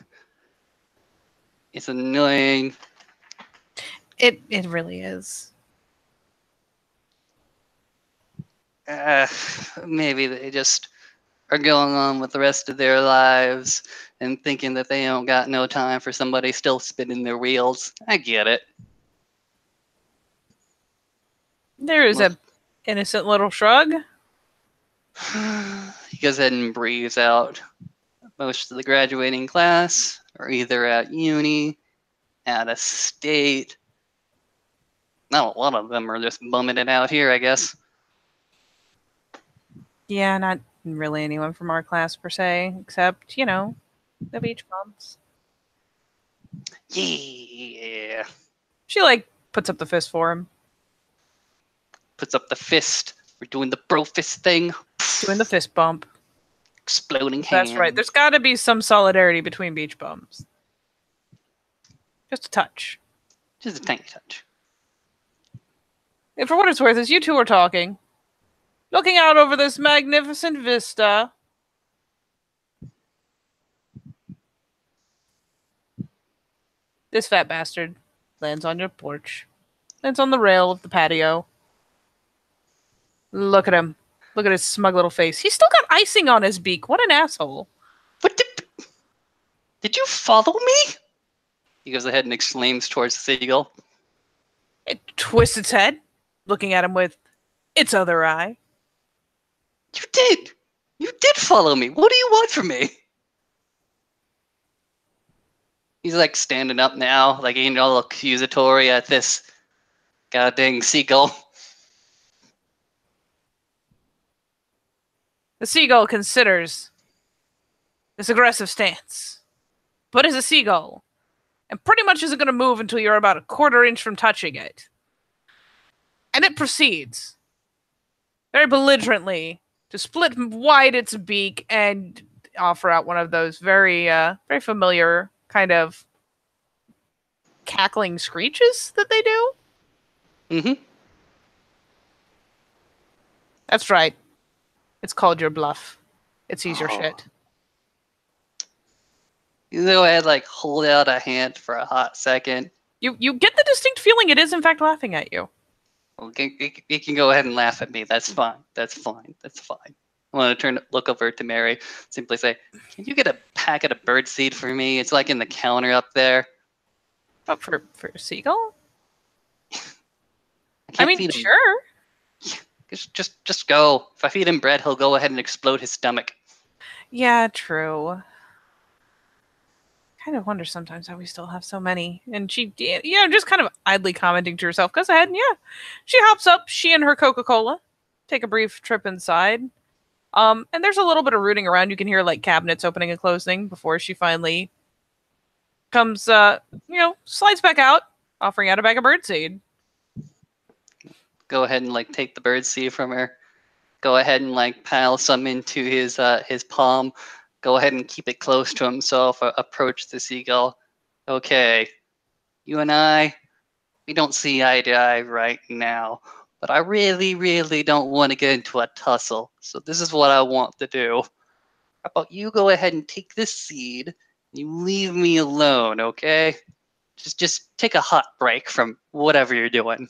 it's annoying. It really is. Uh, Maybe they just are going on with the rest of their lives and thinking that they don't got no time for somebody still spinning their wheels. I get it. There is Well, a innocent little shrug. he goes ahead and breathes out. Most of the graduating class are either at uni, out of state. Not a lot of them are just bumming it out here, I guess. Yeah, not really anyone from our class per se, except, the beach bums. Yeah. She like puts up the fist for him, Puts up the fist. We're doing the bro fist thing. doing the fist bump. Exploding That's right. hands. There's got to be some solidarity between beach bums. Just a touch. Just a tiny touch. And for what it's worth, as you two are talking, looking out over this magnificent vista, this fat bastard lands on your porch, lands on the rail of the patio. Look at him. Look at his smug little face. He's still got icing on his beak. What an asshole. What did you follow me? He goes ahead and exclaims towards the seagull. It twists its head, looking at him with its other eye. You did! You did follow me! What do you want from me? He's like standing up now, like getting all accusatory at this goddamn seagull. The seagull considers this aggressive stance, but is a seagull, and pretty much isn't going to move until you're about a quarter inch from touching it. And it proceeds, very belligerently, to split wide its beak and offer out one of those very familiar kind of cackling screeches that they do. Mm-hmm. That's right. It's called your bluff. It sees your shit. You go ahead, like, hold out a hand for a hot second. You get the distinct feeling it is in fact laughing at you. Okay, you can go ahead and laugh at me. That's fine. That's fine. That's fine. I want to look over to Mary, simply say, "Can you get a packet of birdseed for me? It's like in the counter up there." But for a seagull? I I can't mean, feed him. sure. Just go. If I feed him bread, he'll go ahead and explode his stomach. Yeah, true. Kind of wonder sometimes how we still have so many. And she, just kind of idly commenting to herself, goes ahead and she hops up. She and her Coca-Cola take a brief trip inside. And there's a little bit of rooting around. You can hear like cabinets opening and closing before she finally comes, slides back out, offering out a bag of birdseed. Go ahead and like take the bird seed from her. Go ahead and like pile some into his palm. Go ahead and keep it close to himself. Approach the seagull. Okay, you and I, we don't see eye to eye right now, but I really, really don't want to get into a tussle. So this is what I want to do. How about you go ahead and take this seed, and you leave me alone, okay? Just take a hot break from whatever you're doing.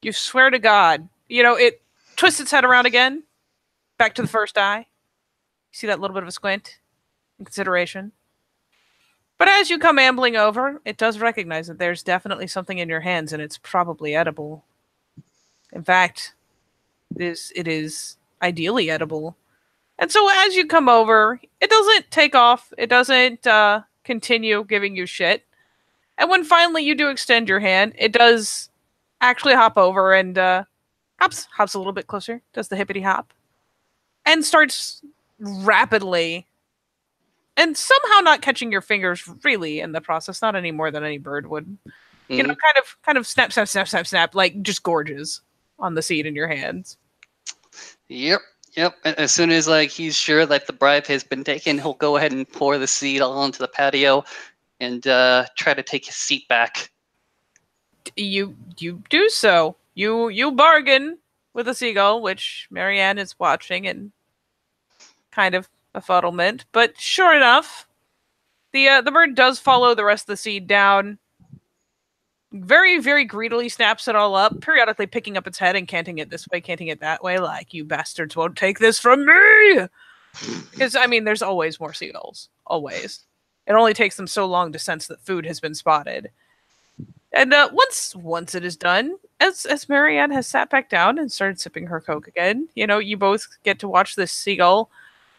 You swear to God. It twists its head around again, back to the first eye. You see that little bit of a squint in consideration. But as you come ambling over, it does recognize that there's definitely something in your hands, and it's probably edible. In fact, it is ideally edible. And so as you come over, it doesn't take off. It doesn't continue giving you shit. And when finally you do extend your hand, it does actually hop over and hops a little bit closer, does the hippity hop, and starts rapidly and somehow not catching your fingers really in the process, not any more than any bird would. Mm-hmm. Kind of snap, snap, snap, snap, snap, like just gorges on the seed in your hands. Yep. Yep. As soon as like he's sure that the bribe has been taken, he'll go ahead and pour the seed all onto the patio and try to take his seat back. You do so. You bargain with a seagull, which Marianne is watching in kind of befuddlement. But sure enough, the bird does follow the rest of the seed down. Very, very greedily snaps it all up, periodically picking up its head and canting it this way, canting it that way, like, you bastards won't take this from me! Because, I mean, there's always more seagulls. Always. It only takes them so long to sense that food has been spotted. And once it is done, as Marianne has sat back down and started sipping her Coke again, you both get to watch this seagull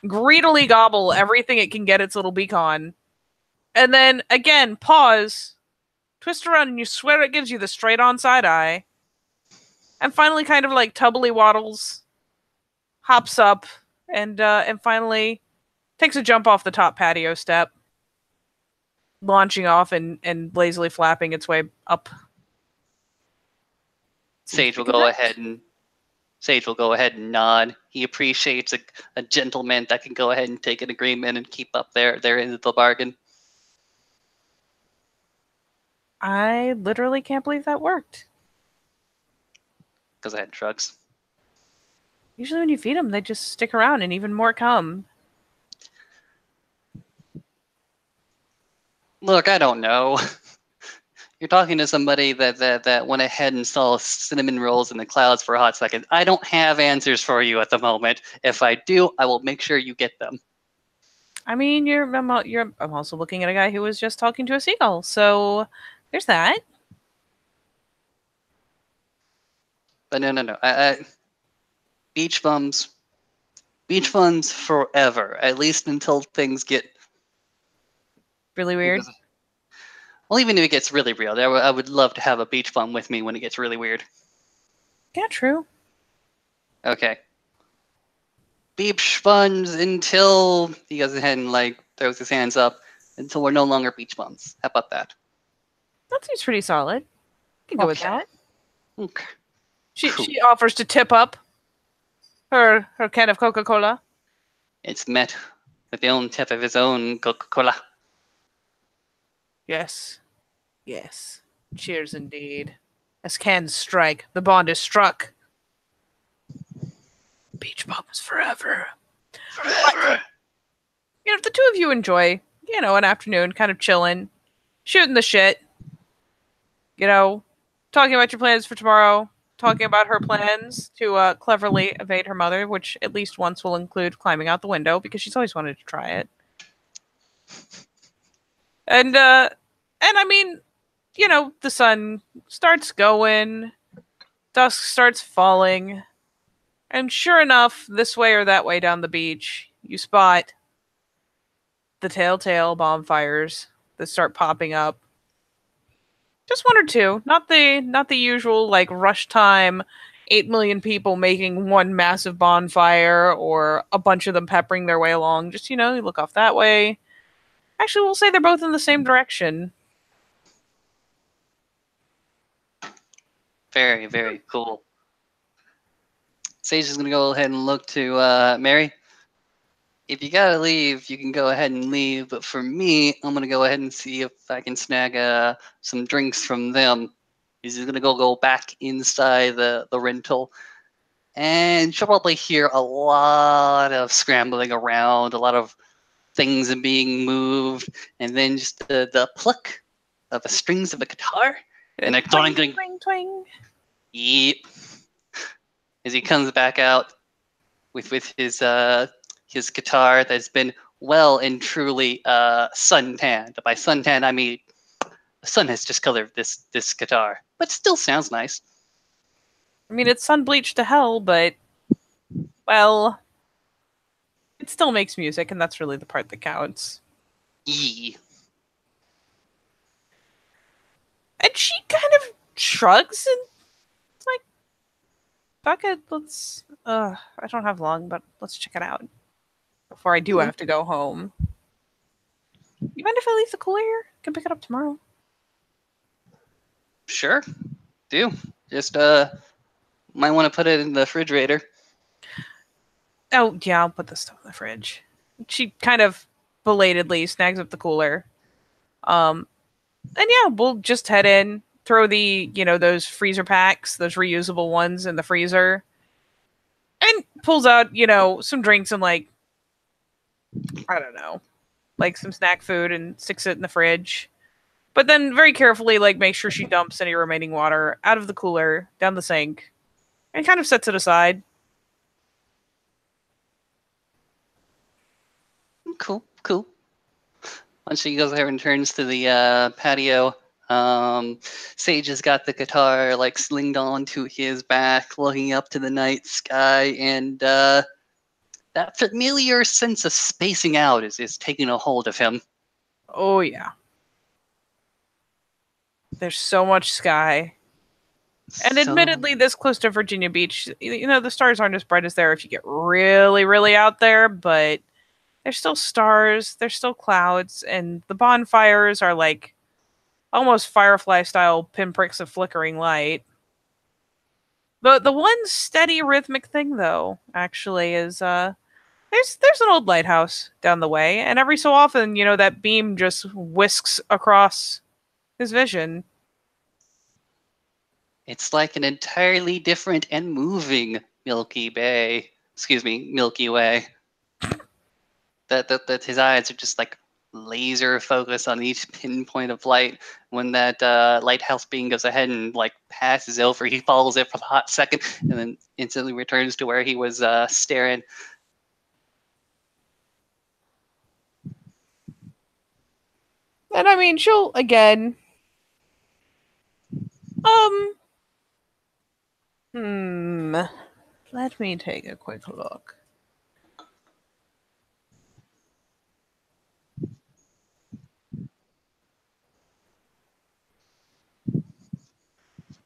greedily gobble everything it can get its little beak on. And then, again, pause, twist around, and you swear it gives you the straight-on side eye. And finally kind of like tubbly waddles, hops up, and finally takes a jump off the top patio step, launching off and lazily flapping its way up. Sage will go ahead and nod. He appreciates a gentleman that can go ahead and take an agreement and keep up their end of the bargain. I literally can't believe that worked. Goes ahead and shrugs. Usually when you feed them, they just stick around and even more come. Look, I don't know. You're talking to somebody that went ahead and saw cinnamon rolls in the clouds for a hot second. I don't have answers for you at the moment. If I do, I will make sure you get them. I mean, I'm also looking at a guy who was just talking to a seagull, so there's that. But no. Beach bums forever. At least until things get really weird. Well, even if it gets really real, I would love to have a beach bum with me when it gets really weird. Yeah, true. Okay. Beach bums until he goes ahead and like throws his hands up until we're no longer beach bums. How about that? That seems pretty solid. Can go with that. Okay. She offers to tip up her can of Coca-Cola. It's met with the own tip of his own Coca-Cola. Yes. Cheers indeed. As cans strike, the bond is struck. Beach bums forever. But, if the two of you enjoy, an afternoon kind of chilling, shooting the shit, talking about your plans for tomorrow, talking about her plans to cleverly evade her mother, which at least once will include climbing out the window because she's always wanted to try it. And I mean, the sun starts going, dusk starts falling, and sure enough, this way or that way down the beach, you spot the telltale bonfires that start popping up. Just one or two, not the usual like rush time 8 million people making one massive bonfire or a bunch of them peppering their way along. Just, you look off that way. Actually, we'll say they're both in the same direction. Very, very cool. Sage is going to go ahead and look to Mary. If you gotta leave, you can go ahead and leave. But for me, I'm gonna go ahead and see if I can snag some drinks from them. He's gonna go back inside the rental, and she'll probably hear a lot of scrambling around, a lot of things being moved, and then just the pluck of the strings of a guitar, and a Twing, twang, twing, twing. yep. As he comes back out with his guitar that's been well and truly suntanned. By suntan, I mean the sun has discolored this guitar, but still sounds nice. I mean, it's sun bleached to hell, but well, it still makes music, and that's really the part that counts. Yee. And she kind of shrugs and it's like, fuck it, let's. I don't have long, but let's check it out before I do have to go home. You mind if I leave the cooler here? I can pick it up tomorrow. Sure, do. Just might want to put it in the refrigerator. Oh, yeah, I'll put this stuff in the fridge. She kind of belatedly snags up the cooler. And yeah, we'll just head in, throw those freezer packs, those reusable ones in the freezer, and pulls out, some drinks and like, I don't know, like some snack food and sticks it in the fridge. But then very carefully, like, make sure she dumps any remaining water out of the cooler, down the sink, and kind of sets it aside. Cool, cool. Once she goes there and turns to the patio, Sage has got the guitar like slinged onto his back, looking up to the night sky, and that familiar sense of spacing out is taking a hold of him. Oh, yeah. There's so much sky. And admittedly, this close to Virginia Beach, the stars aren't as bright as there if you get really, really out there, but there's still stars, there's still clouds, and the bonfires are like almost Firefly style pinpricks of flickering light. The one steady rhythmic thing though, actually, is there's an old lighthouse down the way, and every so often, that beam just whisks across his vision. It's like an entirely different and moving Milky Bay. Excuse me, Milky Way. That his eyes are just like laser focused on each pinpoint of light. When that lighthouse beam goes ahead and like passes over, he follows it for a hot second, and then instantly returns to where he was staring. And I mean, she'll again. Let me take a quick look.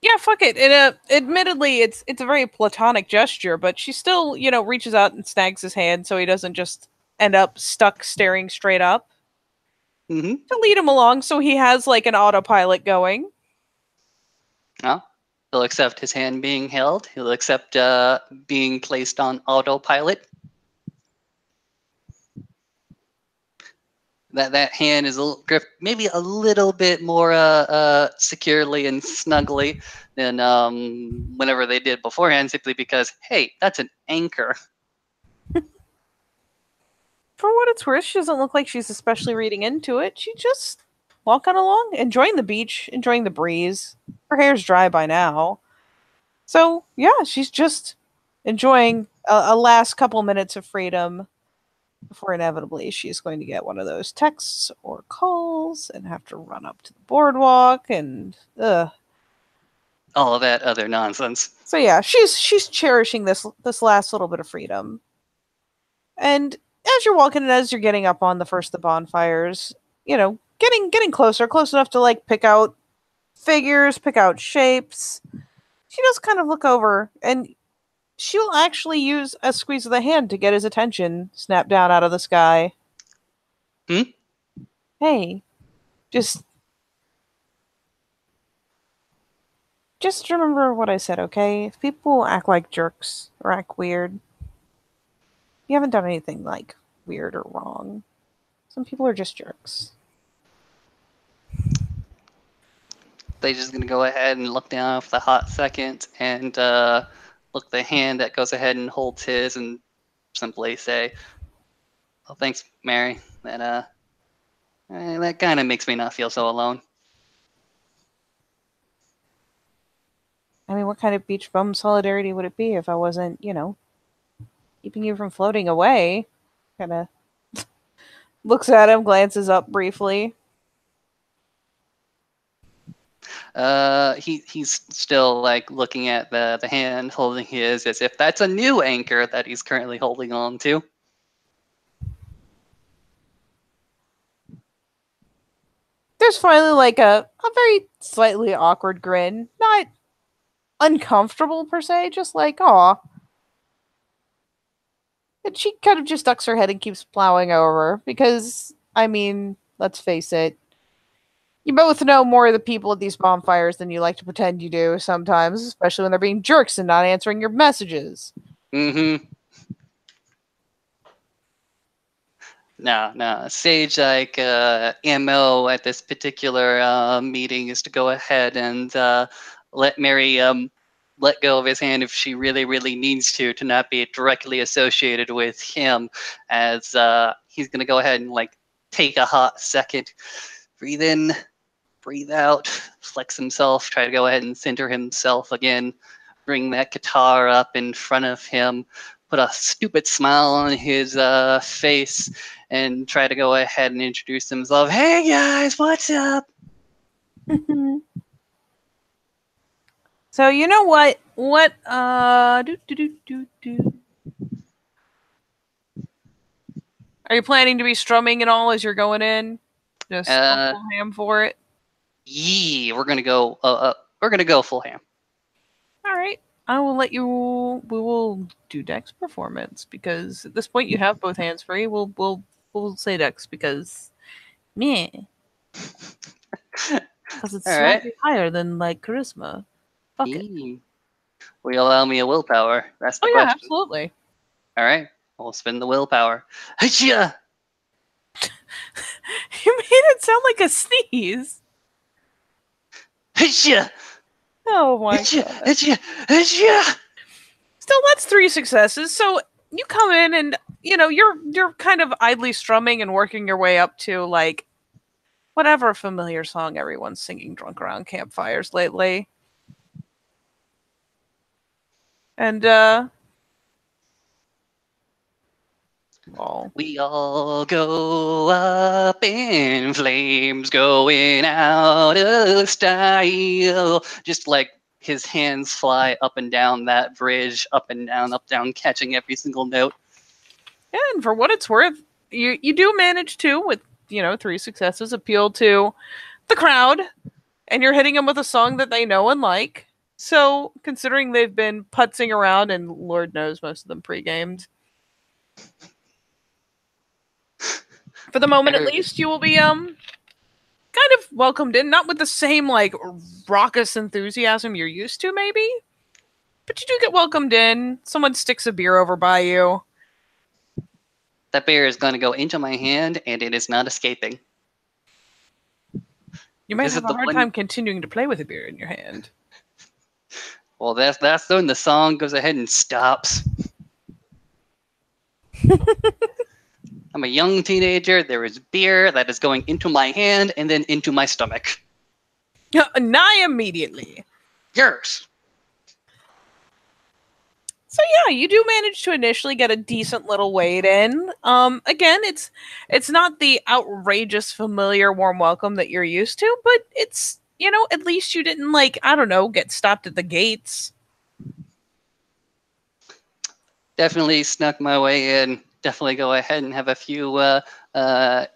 Yeah, fuck it. Admittedly, it's a very platonic gesture, but she still, reaches out and snags his hand so he doesn't just end up stuck staring straight up. Mm-hmm. To lead him along so he has like an autopilot going. Well, he'll accept his hand being held. He'll accept being placed on autopilot. That hand is gripped maybe a little bit more securely and snugly than whenever they did beforehand, simply because, hey, that's an anchor. For what it's worth, she doesn't look like she's especially reading into it. She just walking along, enjoying the beach, enjoying the breeze. Her hair's dry by now. So, yeah, she's just enjoying a last couple minutes of freedom before inevitably she's going to get one of those texts or calls and have to run up to the boardwalk and all of that other nonsense. So yeah, she's cherishing this last little bit of freedom. And as you're walking and as you're getting up on the first of the bonfires, getting closer, close enough to like pick out figures, pick out shapes, she does kind of look over and she'll actually use a squeeze of the hand to get his attention, snap down out of the sky. Hmm? Hey, just just remember what I said, okay? If people act like jerks or act weird, you haven't done anything like weird or wrong. Some people are just jerks. They just gonna go ahead and look down for the hot second and look the hand that goes ahead and holds his and simply say, "Oh, thanks, Mary. That kind of makes me not feel so alone." I mean, what kind of beach bum solidarity would it be if I wasn't, keeping you from floating away? Kind of looks at him, glances up briefly. He's still like looking at the hand holding his as if that's a new anchor that he's currently holding on to. There's finally like a very slightly awkward grin. Not uncomfortable per se, just like, aw. And she kind of just ducks her head and keeps plowing over because, I mean, let's face it, you both know more of the people at these bonfires than you like to pretend you do sometimes, especially when they're being jerks and not answering your messages. Mm-hmm. No. Sage like MO at this particular meeting is to go ahead and let Mary let go of his hand if she really, really needs to not be directly associated with him. As he's gonna go ahead and like take a hot second, breathe in, breathe out, flex himself, try to go ahead and center himself again, bring that guitar up in front of him, put a stupid smile on his face, and try to go ahead and introduce himself. Hey guys, what's up? So you know what? Do. Are you planning to be strumming and all as you're going in? Just full ham for it. Yeah, we're gonna go full ham. All right. I will let you. We will do Dex performance because at this point you have both hands free. We'll say Dex because meh. Because it's All right. slightly higher than like charisma. Fuck it. Will you allow me a willpower? That's the Oh yeah, question. absolutely. All right, we'll spend the willpower. Achia! You made it sound like a sneeze. Achia! Oh my Achia! god. Achia! Achia! Still, that's 3 successes. So you come in and you're kind of idly strumming and working your way up to like whatever familiar song everyone's singing drunk around campfires lately. And well, We all go up in flames, going out of style. Just like his hands fly up and down that bridge, up and down, catching every single note. and for what it's worth, you do manage to, with 3 successes, appeal to the crowd, and you're hitting them with a song that they know and like. So, considering they've been putzing around, and Lord knows most of them pre-gamed, for the moment at least, you will be kind of welcomed in, not with the same like raucous enthusiasm you're used to, maybe, but you do get welcomed in. Someone sticks a beer over by you. That bear is going to go into my hand, and it is not escaping. You might have a hard time continuing to play with a beer in your hand. Well, that's when the song goes ahead and stops. I'm a young teenager. There is beer that is going into my hand and then into my stomach. Nigh immediately. Yours. So yeah, you do manage to initially get a decent little wade in. Again, it's not the outrageous familiar warm welcome that you're used to, but it's at least you didn't, like, I don't know, get stopped at the gates. Definitely snuck my way in. Definitely go ahead and have a few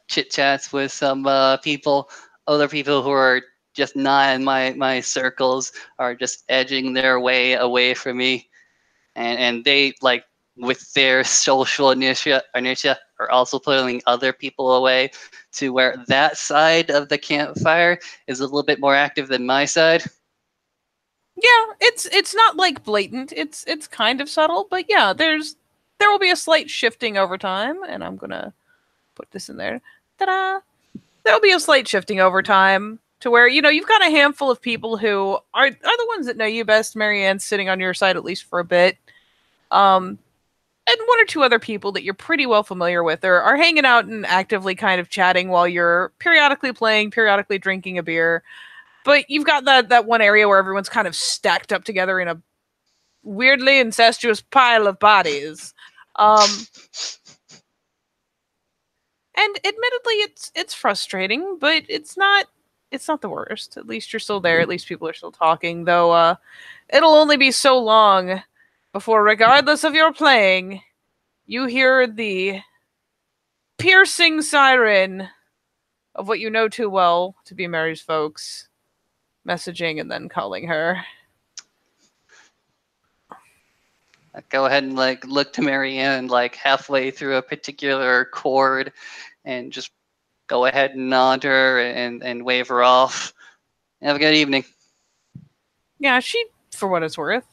chit chats with some people, other people who are just not in my circles, are just edging their way away from me, and they like with their social inertia are also pulling other people away to where that side of the campfire is a little bit more active than my side. Yeah, it's not like blatant. It's kind of subtle, but yeah, there will be a slight shifting over time, and I'm gonna put this in there. Ta-da! There'll be a slight shifting over time to where you've got a handful of people who are the ones that know you best. Marianne's sitting on your side at least for a bit, and one or two other people that you're pretty well familiar with are hanging out and actively kind of chatting while you're periodically playing, periodically drinking a beer. But you've got that one area where everyone's kind of stacked up together in a weirdly incestuous pile of bodies. Um, and admittedly, it's frustrating, but it's not the worst. At least you're still there. At least people are still talking. Though it'll only be so long before, regardless of your playing, you hear the piercing siren of what you know too well to be Mary's folks messaging and then calling her. Go ahead and like look to Marianne like halfway through a particular chord and just go ahead and nod her and wave her off. Have a good evening. Yeah, she, for what it's worth,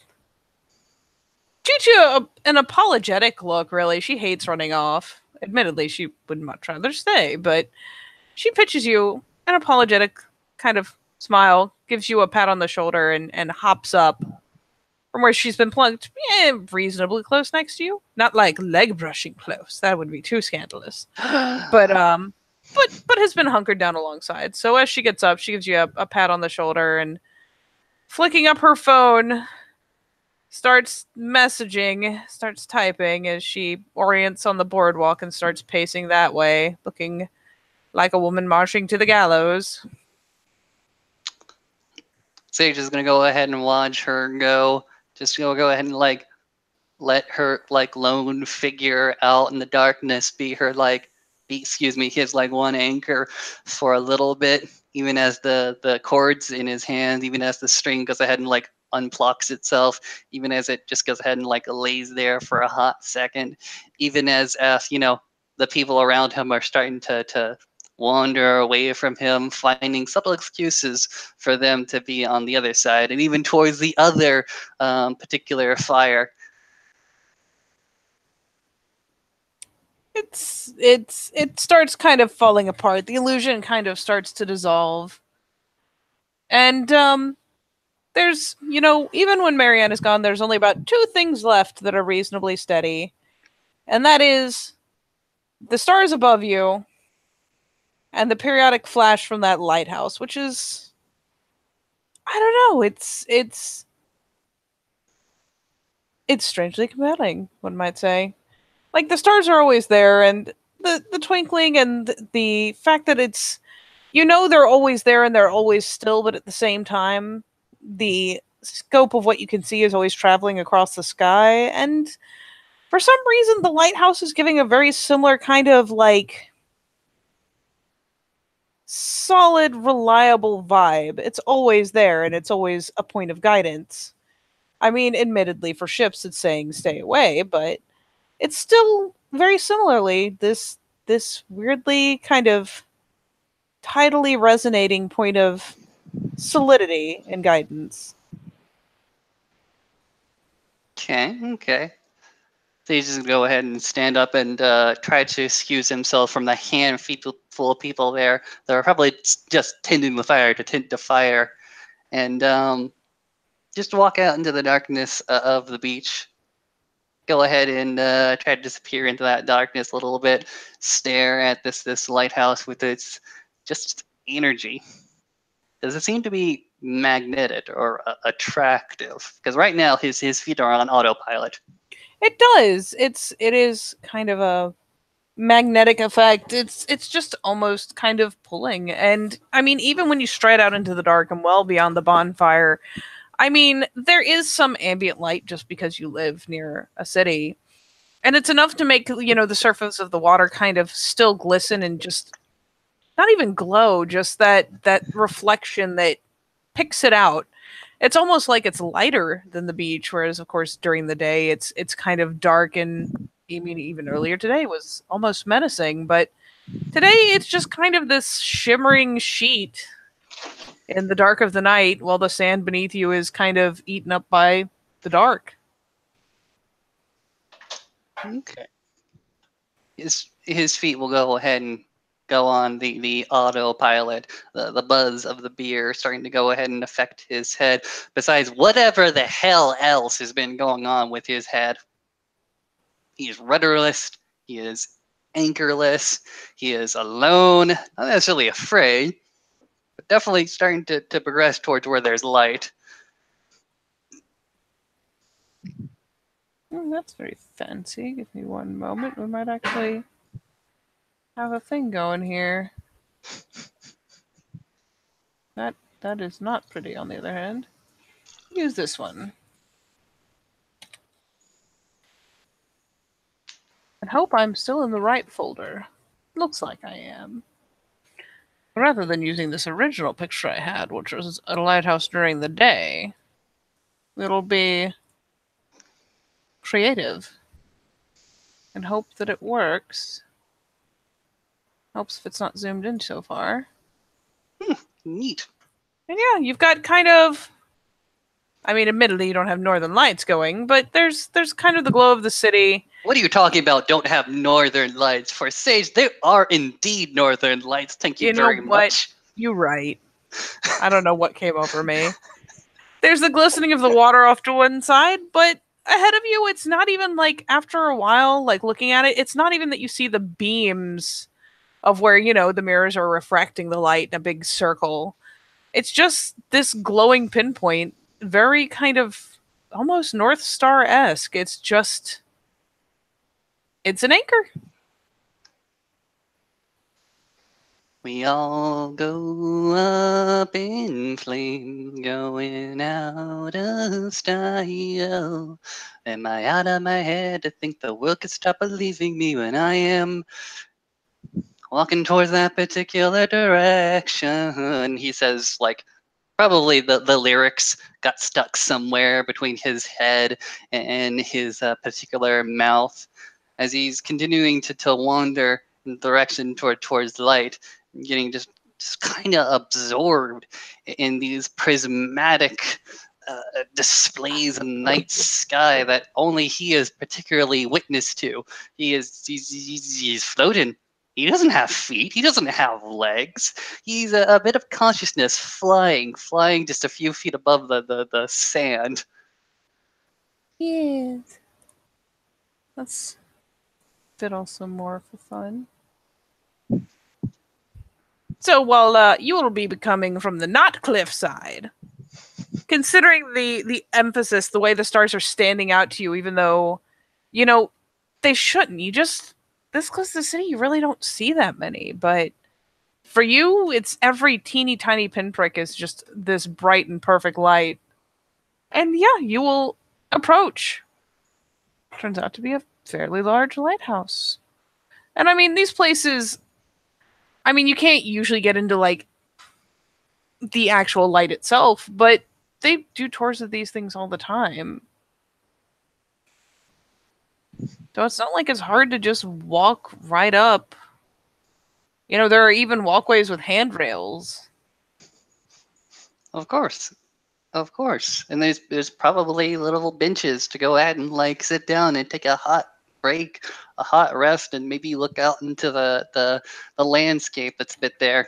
shoots you an apologetic look, really. She hates running off. Admittedly, she would much rather stay, but she pitches you an apologetic kind of smile, gives you a pat on the shoulder, and hops up from where she's been plunked reasonably close next to you. Not like leg brushing close. That would be too scandalous. But has been hunkered down alongside. So as she gets up, she gives you a pat on the shoulder and flicking up her phone, starts messaging, starts typing as she orients on the boardwalk and starts pacing that way, looking like a woman marching to the gallows. Sage is gonna go ahead and watch her go. Just go ahead and like let her like lone figure out in the darkness be her like be excuse me his like one anchor for a little bit, even as the chords in his hand, even as the string goes ahead and like unplucks itself, even as it just goes ahead and like lays there for a hot second, even as the people around him are starting to wander away from him, finding subtle excuses for them to be on the other side and even towards the other particular fire. It starts kind of falling apart. The illusion kind of starts to dissolve. And there's, even when Marianne is gone, there's only about two things left that are reasonably steady. And that is the stars above you and the periodic flash from that lighthouse, which is, I don't know, it's strangely compelling, one might say. Like, the stars are always there, and the twinkling and the fact that it's, they're always there and they're always still, but at the same time, the scope of what you can see is always traveling across the sky. And for some reason, the lighthouse is giving a very similar kind of like solid, reliable vibe. It's always there and it's always a point of guidance. I mean, admittedly, for ships, it's saying stay away, but it's still very similarly this weirdly kind of tidally resonating point of solidity and guidance. Okay. So he's just gonna go ahead and stand up and try to excuse himself from the full of people there that are probably just tending the fire to tend the fire, and just walk out into the darkness of the beach. Go ahead and try to disappear into that darkness a little bit. Stare at this lighthouse with its just energy. Does it seem to be magnetic or attractive? Because right now his feet are on autopilot. It does. It is kind of a magnetic effect. It's just almost kind of pulling. And I mean, even when you stride out into the dark and well beyond the bonfire, I mean, there is some ambient light just because you live near a city. And it's enough to make, the surface of the water kind of still glisten and just not even glow, just that reflection that picks it out. It's almost like it's lighter than the beach, whereas of course during the day it's kind of dark, and I mean even earlier today was almost menacing, but today it's just kind of this shimmering sheet in the dark of the night while the sand beneath you is kind of eaten up by the dark. Okay. His feet will go ahead and go on the autopilot. The buzz of the beer starting to go ahead and affect his head. Besides whatever the hell else has been going on with his head, he is rudderless. He is anchorless. He is alone. Not necessarily afraid, but definitely starting to progress towards where there's light. That's very fancy. Give me one moment. We might actually have a thing going here. That is not pretty, on the other hand. Use this one. And hope I'm still in the right folder. Looks like I am. Rather than using this original picture I had, which was a lighthouse during the day, it'll be creative and hope that it works. Helps if it's not zoomed in so far. Neat. And yeah, you've got kind of, I mean, admittedly you don't have northern lights going, but there's kind of the glow of the city. What are you talking about? Don't have northern lights for Sage? There are indeed northern lights. Thank you very much. You're right. I don't know what came over me. There's the glistening of the water off to one side, but ahead of you, it's not even like after a while, like looking at it, it's not even that you see the beams of where, the mirrors are refracting the light in a big circle. It's just this glowing pinpoint, very kind of almost North Star-esque. It's an anchor. We all go up in flames, going out of style. Am I out of my head to think the world could stop believing me when I am walking towards that particular direction? He says, like, probably the lyrics got stuck somewhere between his head and his particular mouth as he's continuing to wander in the direction towards light, getting just kind of absorbed in these prismatic displays of night sky that only he is particularly witness to. He's floating. He doesn't have feet. He doesn't have legs. He's a bit of consciousness flying just a few feet above the sand. Yes. Let's fiddle some more for fun. So while you will be coming from the not cliff side, considering the emphasis, the way the stars are standing out to you, even though, they shouldn't. You just, this close to the city, you really don't see that many. But for you, it's every teeny tiny pinprick is just this bright and perfect light. And yeah, you will approach. Turns out to be a fairly large lighthouse. And I mean, these places, I mean, you can't usually get into like the actual light itself, but they do tours of these things all the time. So it's not like it's hard to just walk right up. There are even walkways with handrails. Of course. Of course. And there's probably little benches to go at and like sit down and take a hot break, a hot rest, and maybe look out into the landscape that's a bit there.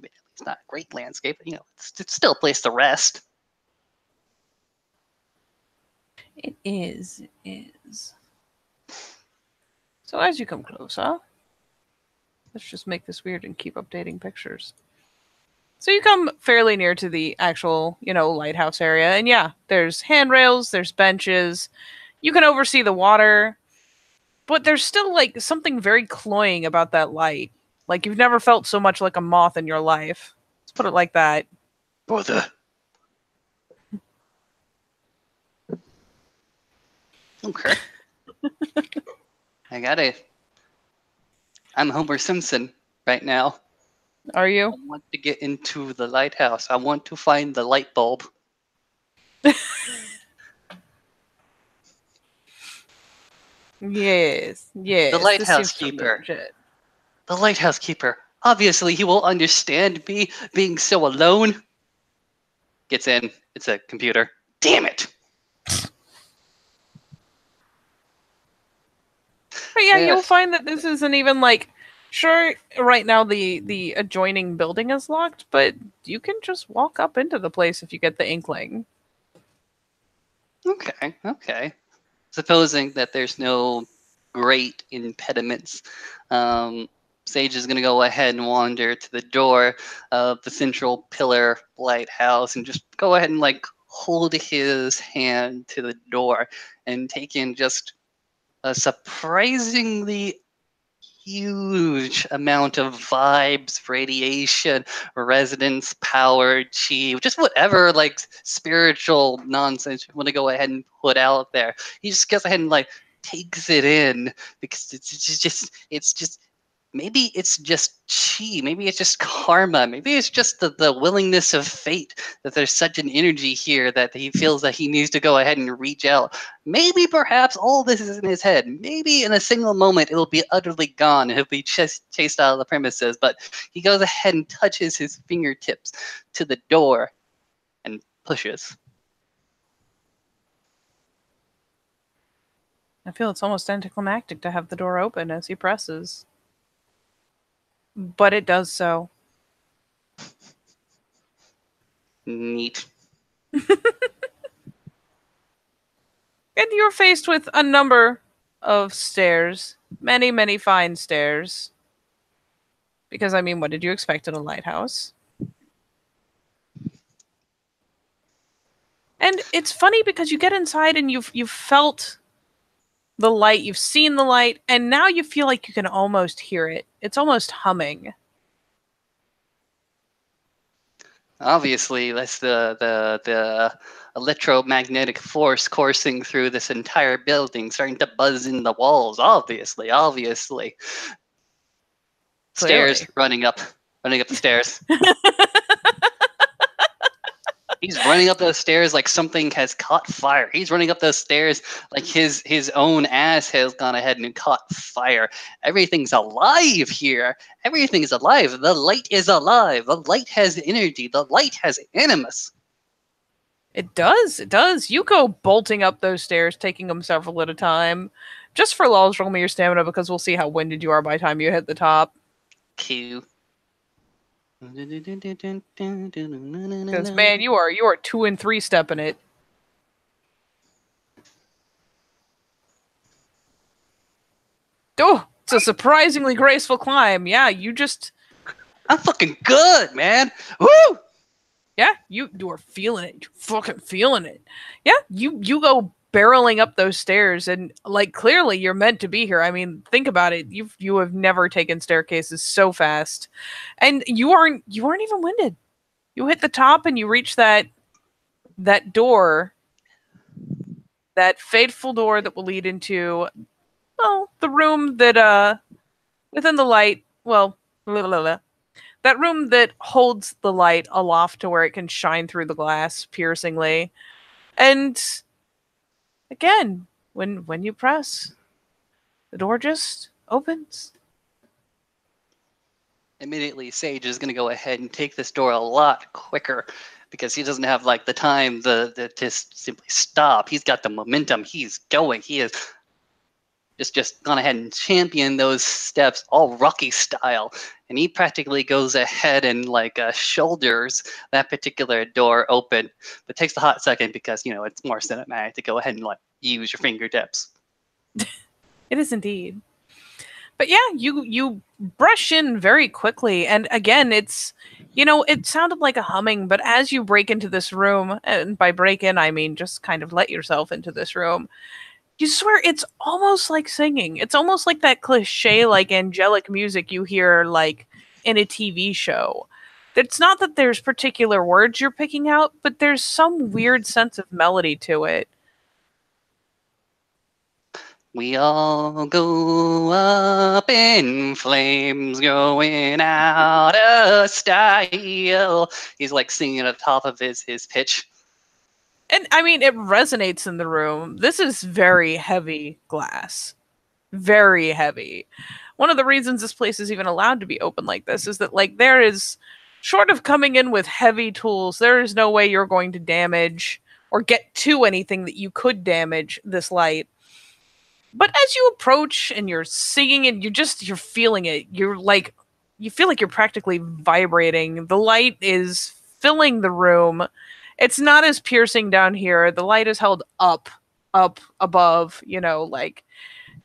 It's not a great landscape, but it's still a place to rest. It is. So as you come closer, let's just make this weird and keep updating pictures. So you come fairly near to the actual, lighthouse area. And yeah, there's handrails, there's benches. You can oversee the water. but there's still like something very cloying about that light. Like you've never felt so much like a moth in your life. Let's put it like that. Brother. Okay. I gotta. I'm Homer Simpson right now. Are I you? want to get into the lighthouse. I want to find the light bulb. Yes, The yes. This lighthouse seems so keeper. legit. The lighthouse keeper. Obviously, he will understand me being so alone. Gets in. It's a computer. Damn it! But yeah, you'll Yes. find that this isn't even like sure right now the adjoining building is locked, but you can just walk up into the place if you get the inkling. Okay. Okay. Supposing that there's no great impediments, um, Sage is going to go ahead and wander to the door of the central pillar lighthouse and just go ahead and like hold his hand to the door and take in just a surprisingly huge amount of vibes, radiation, resonance, power, chi, just whatever like spiritual nonsense you want to go ahead and put out there. He just goes ahead and like takes it in because it's just maybe it's just chi, maybe it's just karma, maybe it's just the willingness of fate that there's such an energy here that he feels that he needs to go ahead and reach out. Maybe perhaps all this is in his head. Maybe in a single moment it'll be utterly gone and he'll be chased out of the premises. But he goes ahead and touches his fingertips to the door and pushes. I feel it's almost anticlimactic to have the door open as he presses. But it does so. Neat. And you're faced with a number of stairs. Many, many fine stairs. Because, I mean, what did you expect at a lighthouse? And it's funny because you get inside and you've felt the light, you've seen the light, and now you feel like you can almost hear it. It's almost humming. Obviously, that's the electromagnetic force coursing through this entire building, starting to buzz in the walls. Obviously. Stairs Clearly. running up the stairs. He's running up those stairs like something has caught fire. He's running up those stairs like his own ass has gone ahead and caught fire. Everything's alive here. Everything is alive. The light is alive. The light has energy. The light has animus. It does. It does. You go bolting up those stairs, taking them several at a time. Just for lulz, roll me your stamina because we'll see how winded you are by the time you hit the top. Q. Because man, you are 2 and 3 stepping it. Oh, it's a surprisingly graceful climb. Yeah, I'm fucking good, man. Woo! Yeah, you are feeling it. You're fucking feeling it. Yeah, you go barreling up those stairs and like clearly you're meant to be here. I mean, think about it. You have never taken staircases so fast. And you aren't even winded. You hit the top and you reach that door, that fateful door that will lead into well, the room that within the light, well, blah, blah, blah, that room that holds the light aloft to where it can shine through the glass piercingly. And again, when you press, the door just opens. Immediately, Sage is going to go ahead and take this door a lot quicker because he doesn't have like the time to simply stop. He's got the momentum. He's going. He is just gone ahead and champion those steps all Rocky style, and he practically goes ahead and like shoulders that particular door open, but takes a hot second because it's more cinematic to go ahead and like use your fingertips. It is indeed. But yeah, you brush in very quickly, and again, it's it sounded like a humming, but as you break into this room, and by break in I mean just kind of let yourself into this room, You swear it's almost like singing. It's almost like that cliche, like angelic music you hear, like in a TV show. It's not that there's particular words you're picking out, but there's some weird sense of melody to it. We all go up in flames, going out of style. He's like singing at the top of his pitch. And I mean, it resonates in the room. This is very heavy glass. Very heavy. One of the reasons this place is even allowed to be open like this is that, like, there is, short of coming in with heavy tools, there is no way you're going to damage or get to anything that you could damage this light. But as you approach and you're singing and you're feeling it, you're like, you feel like you're practically vibrating. The light is filling the room. It's not as piercing down here. The light is held up above, like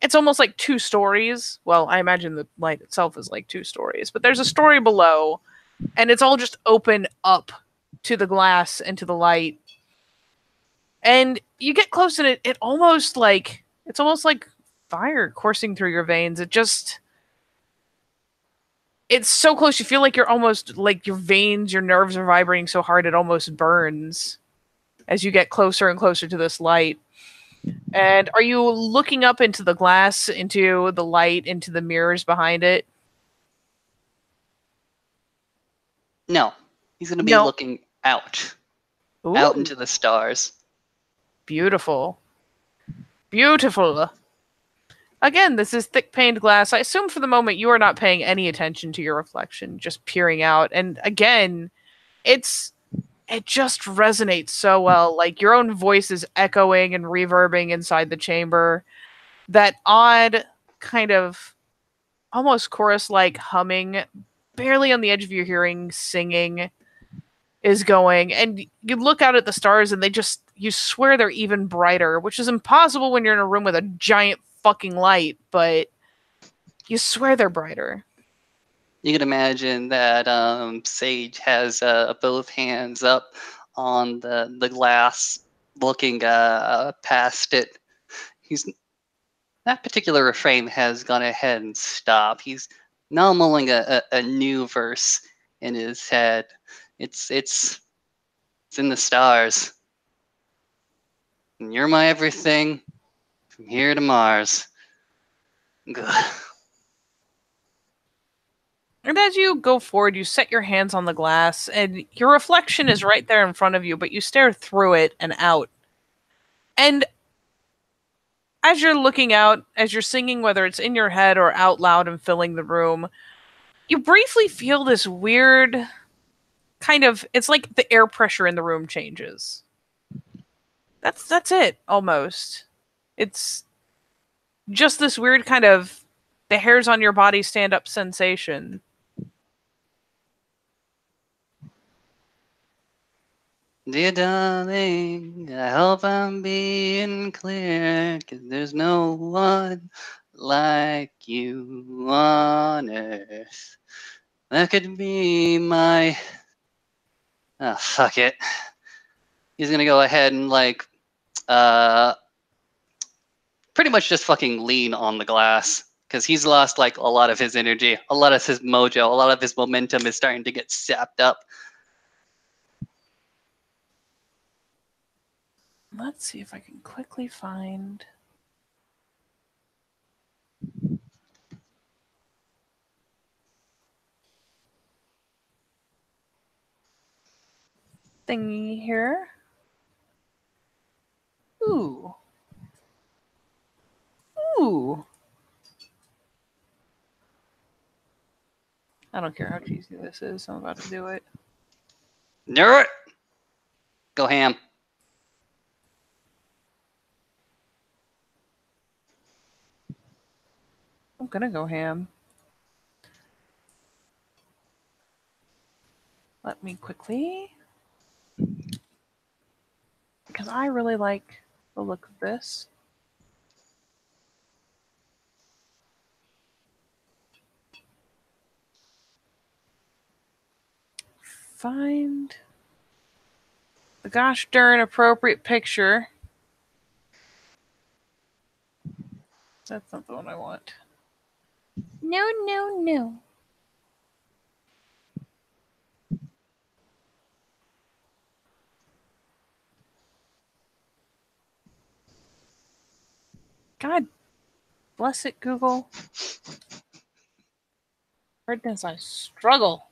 it's almost like two stories. Well, I imagine the light itself is like two stories, but there's a story below, and it's all just open up to the glass and to the light. And you get close, and it's almost like fire coursing through your veins. It's so close. You feel like you're almost like your veins, your nerves are vibrating so hard it almost burns as you get closer and closer to this light. And are you looking up into the glass, into the light, into the mirrors behind it? No, he's gonna be No. looking out Ooh, into the stars. beautiful. Beautiful. Again, this is thick paned glass. I assume for the moment you are not paying any attention to your reflection, just peering out. And again, it's it just resonates so well. Like your own voice is echoing and reverbing inside the chamber. That odd kind of almost chorus like humming, barely on the edge of your hearing, singing is going. And you look out at the stars and you swear they're even brighter, which is impossible when you're in a room with a giant fucking light, but you swear they're brighter. You can imagine that Sage has both hands up on the glass, looking past it. He's That particular refrain has gone ahead and stopped. He's now mulling a new verse in his head. It's in the stars. And you're my everything from here to Mars. Good. And as you go forward, you set your hands on the glass, and your reflection is right there in front of you, but you stare through it and out. And as you're looking out, as you're singing, whether it's in your head or out loud and filling the room, you briefly feel this weird kind of, it's like the air pressure in the room changes. That's it almost. It's just this weird kind of the hairs on your body stand up sensation. Dear darling, I hope I'm being clear, 'cause there's no one like you on earth. That could be my. Oh, fuck it. He's gonna go ahead and, like, uh, pretty much just fucking lean on the glass. Because he's lost, like, a lot of his energy, a lot of his mojo, a lot of his momentum is starting to get sapped up. Let's see if I can quickly find thingy here. Ooh. Ooh. I don't care how cheesy this is. I'm about to do it. Do it! Go ham. I'm gonna go ham. Let me quickly. Because I really like the look of this. Find the gosh darn appropriate picture. That's not the one I want. No, no, no. God bless it, Google. Goodness, I struggle.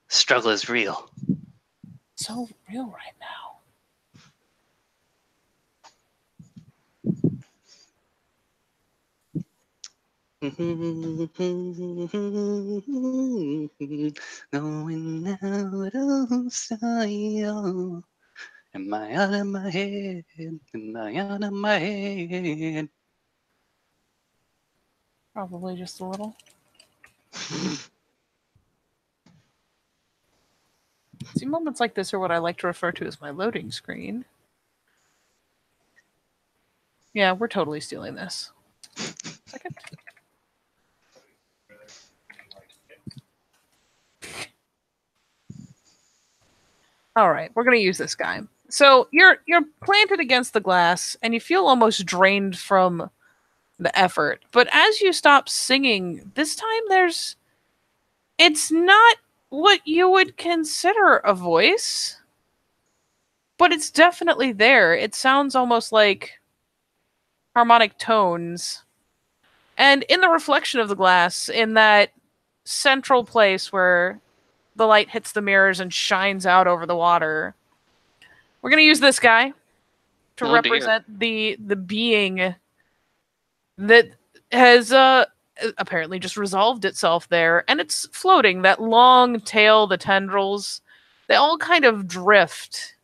Struggle is real. So real right now. Going out of style. Am I out of my head? Am I out of my head? Probably just a little. See, moments like this are what I like to refer to as my loading screen. Yeah, we're totally stealing this. Second. All right, we're gonna use this guy. So you're planted against the glass, and you feel almost drained from the effort. But as you stop singing, this time it's not what you would consider a voice, but it's definitely there. It sounds almost like harmonic tones. And in the reflection of the glass, in that central place where the light hits the mirrors and shines out over the water, we're going to use this guy to represent the being that has apparently just resolved itself there, and it's floating. That long tail, the tendrils, they all kind of drift,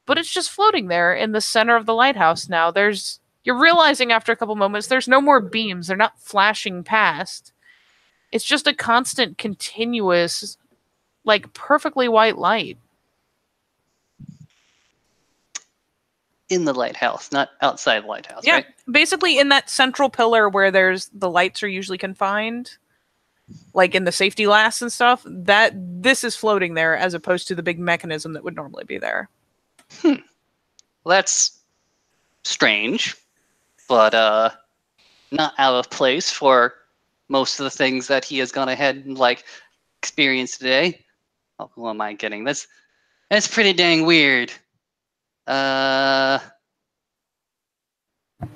but it's just floating there in the center of the lighthouse now. You're realizing after a couple moments there's no more beams, they're not flashing past. It's just a constant, continuous, like perfectly white light. In the lighthouse, not outside the lighthouse, Yeah, right? basically in that central pillar where there's the lights are usually confined, like in the safety lasts and stuff. That this is floating there as opposed to the big mechanism that would normally be there. Well, that's strange, but not out of place for most of the things that he has gone ahead and like experienced today. Oh, who am I getting? That's pretty dang weird.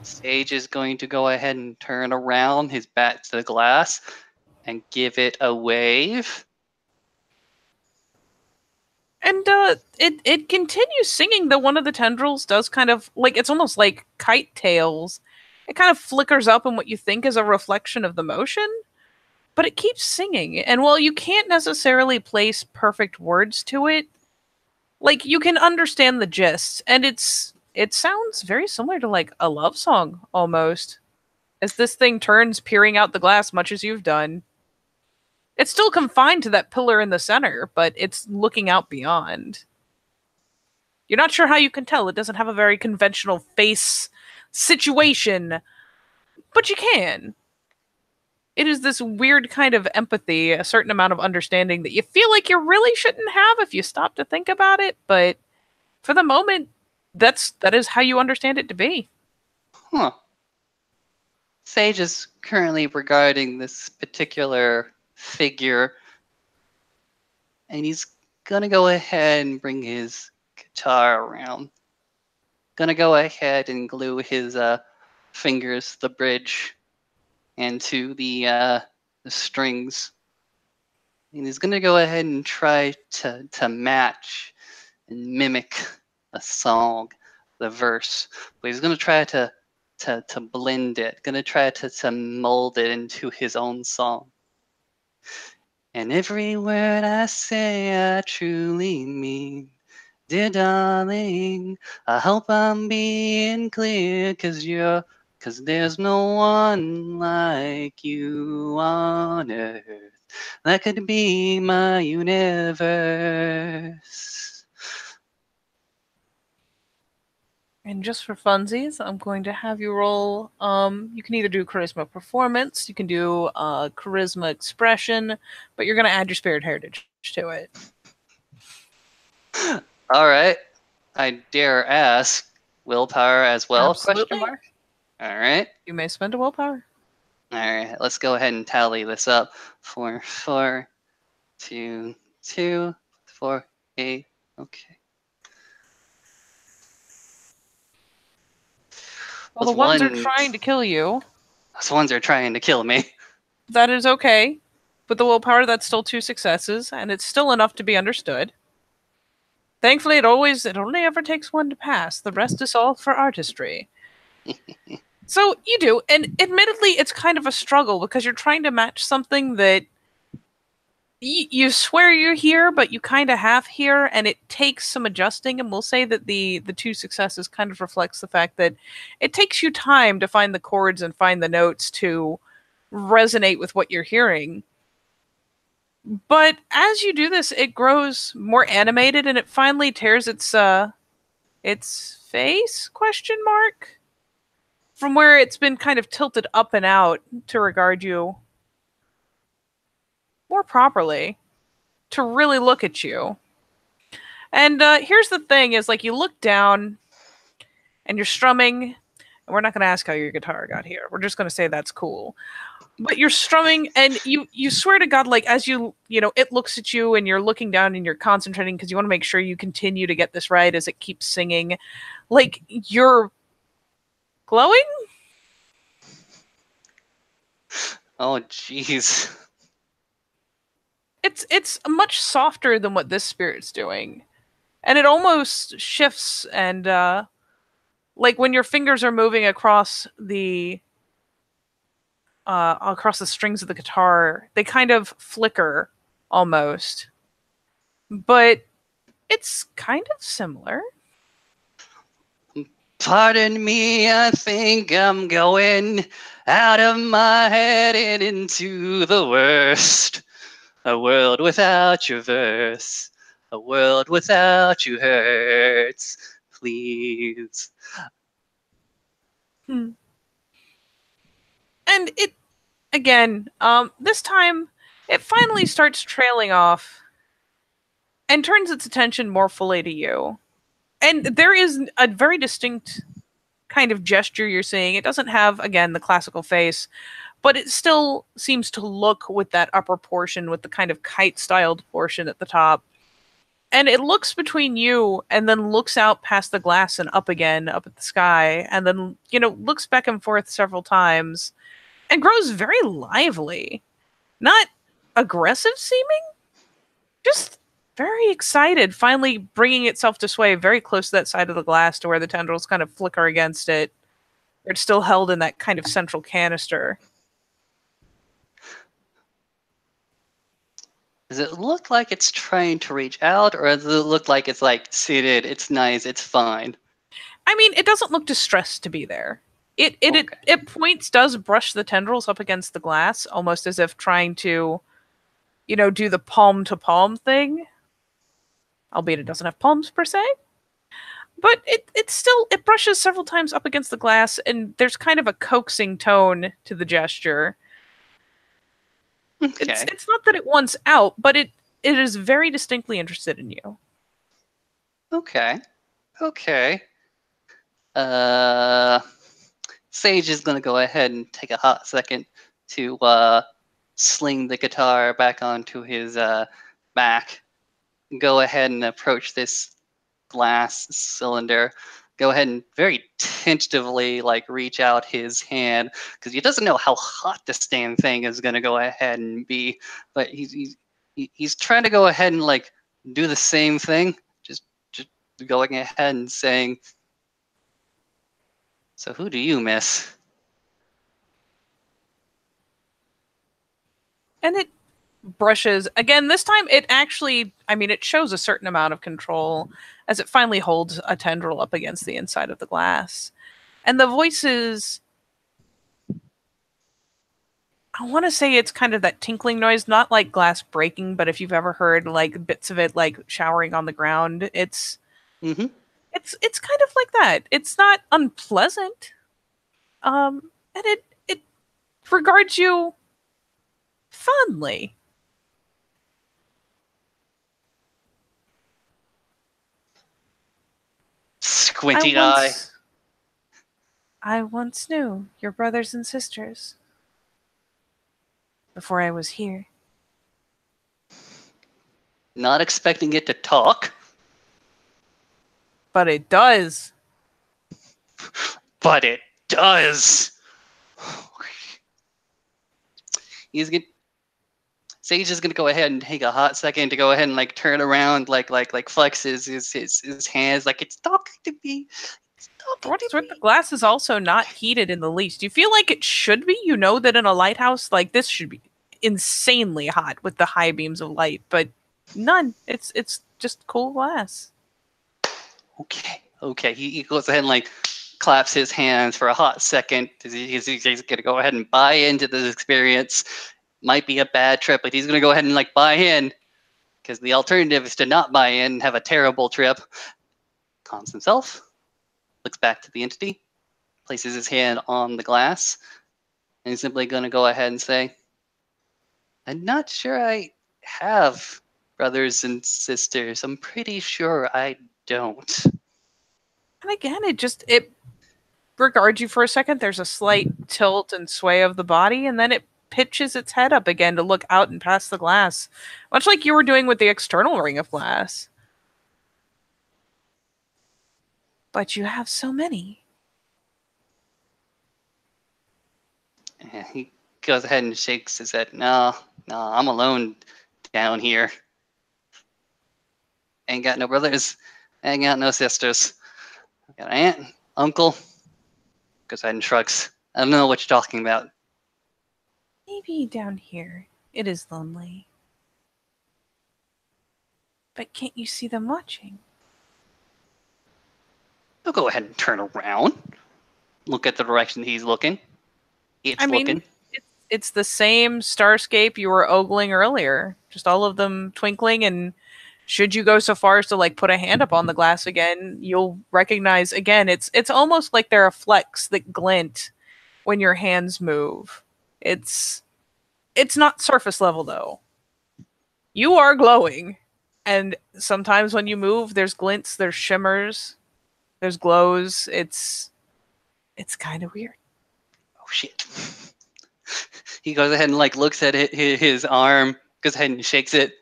Sage is going to go ahead and turn around his back to the glass and give it a wave. And it continues singing, though one of the tendrils does kind of like, it's almost like kite tails. It kind of flickers up in what you think is a reflection of the motion, but it keeps singing. And while you can't necessarily place perfect words to it, like you can understand the gist, and it sounds very similar to like a love song almost. As this thing turns, peering out the glass, much as you've done. It's still confined to that pillar in the center, but it's looking out beyond. You're not sure how you can tell. It doesn't have a very conventional face situation, but you can. It is this weird kind of empathy, a certain amount of understanding that you feel like you really shouldn't have if you stop to think about it, but for the moment, that is how you understand it to be. Huh. Sage is currently regarding this particular figure, and he's gonna go ahead and bring his guitar around. Gonna go ahead and glue his fingers to the bridge and to the strings. And he's gonna go ahead and try to match and mimic a song, the verse. But he's gonna try to blend it, gonna try to mold it into his own song. And every word I say I truly mean. Dear darling, I hope I'm being clear, cause there's no one like you on earth that could be my universe. And just for funsies, I'm going to have you roll. You can either do charisma performance, you can do charisma expression, but you're going to add your spirit heritage to it. All right. I dare ask willpower as well? Absolutely. Question mark? All right. You may spend a willpower. All right. Let's go ahead and tally this up. 4, 4, 2, 2, 4, 8. Okay. Well, the Those ones are ones, trying to kill you. those ones are trying to kill me. That is okay. With the willpower, that's still 2 successes, and it's still enough to be understood. Thankfully, it only ever takes 1 to pass. The rest is all for artistry. So you do, and admittedly, it's kind of a struggle because you're trying to match something that you swear you're here, but you kind of have here, and it takes some adjusting. And we'll say that the 2 successes kind of reflects the fact that it takes you time to find the chords and find the notes to resonate with what you're hearing. But as you do this, it grows more animated, and it finally tears its face question mark from where it's been kind of tilted up and out to regard you more properly, to really look at you. And here's the thing: is like you look down and you're strumming. And we're not going to ask how your guitar got here. We're just going to say that's cool. But you're strumming, and you swear to God, like as it looks at you, and you're looking down and you're concentrating because you want to make sure you continue to get this right as it keeps singing. Like you're glowing. Oh, jeez. It's much softer than what this spirit's doing, and it almost shifts and like when your fingers are moving across the strings of the guitar, they kind of flicker almost, but it's kind of similar. Pardon me, I think I'm going out of my head and into the worst. A world without your verse. A world without you hurts. Please. Hmm. And it again, this time it finally starts trailing off and turns its attention more fully to you. And there is a very distinct kind of gesture you're seeing. It doesn't have, again, the classical face, but it still seems to look with that upper portion, with the kind of kite styled portion at the top. And it looks between you and then looks out past the glass and up again, up at the sky, and then, looks back and forth several times and grows very lively. Not aggressive seeming, just very excited, finally bringing itself to sway very close to that side of the glass to where the tendrils kind of flicker against it. It's still held in that kind of central canister. Does it look like it's trying to reach out, or does it look like it's like seated, it's nice, it's fine? I mean, it doesn't look distressed to be there. It points, does brush the tendrils up against the glass, almost as if trying to, do the palm to palm thing. Albeit it doesn't have palms per se. But it brushes several times up against the glass, and there's kind of a coaxing tone to the gesture. Okay. It's not that it wants out, but it is very distinctly interested in you. Okay. Okay. Uh, Sage is gonna go ahead and take a hot second to sling the guitar back onto his back. Go ahead and approach this glass cylinder. Go ahead and very tentatively like reach out his hand because he doesn't know how hot this damn thing is gonna go ahead and be, but he's trying to go ahead and like do the same thing, just going ahead and saying, "So who do you miss?" And it brushes again. This time, it actually, I mean, it shows a certain amount of control as it finally holds a tendril up against the inside of the glass. And the voices, I want to say it's kind of that tinkling noise, not like glass breaking, but if you've ever heard like bits of it like showering on the ground, Mm-hmm. it's kind of like that. It's not unpleasant. And it regards you fondly. I Squinty eye. once I once knew your brothers and sisters before I was here. Not expecting it to talk, But it does. but it does. He's gonna Sage is gonna go ahead and take a hot second to go ahead and like turn around, like flex his hands, like it's talking to me. It's For talking what to it's worth, the me. glass is also not heated in the least. You feel like it should be. You know that in a lighthouse, like this should be insanely hot with the high beams of light, but none. It's just cool glass. Okay. He goes ahead and like claps his hands for a hot second. He's gonna go ahead and buy into this experience. Might be a bad trip, but he's gonna go ahead and like buy in because the alternative is to not buy in and have a terrible trip. Calms himself, looks back to the entity, places his hand on the glass, and he's simply gonna go ahead and say, "I'm not sure I have brothers and sisters. I'm pretty sure I don't." And again, it regards you for a second. There's a slight tilt and sway of the body, and then it pitches its head up again to look out and past the glass, much like you were doing with the external ring of glass. But you have so many. And he goes ahead and shakes his head. No, I'm alone down here. Ain't got no brothers, ain't got no sisters. I got an aunt, uncle. Goes ahead and shrugs. I don't know what you're talking about. Maybe down here it is lonely. But can't you see them watching? He'll go ahead and turn around, look at the direction he's looking. I It's mean, looking. it's the same starscape you were ogling earlier. Just all of them twinkling, and should you go so far as to like put a hand up on the glass again, you'll recognize again it's almost like there are flecks that glint when your hands move. It's it's not surface level though. You are glowing. And sometimes when you move, there's glints, there's shimmers, there's glows. It's kind of weird. Oh shit. He goes ahead and like looks at his arm, goes ahead and shakes it.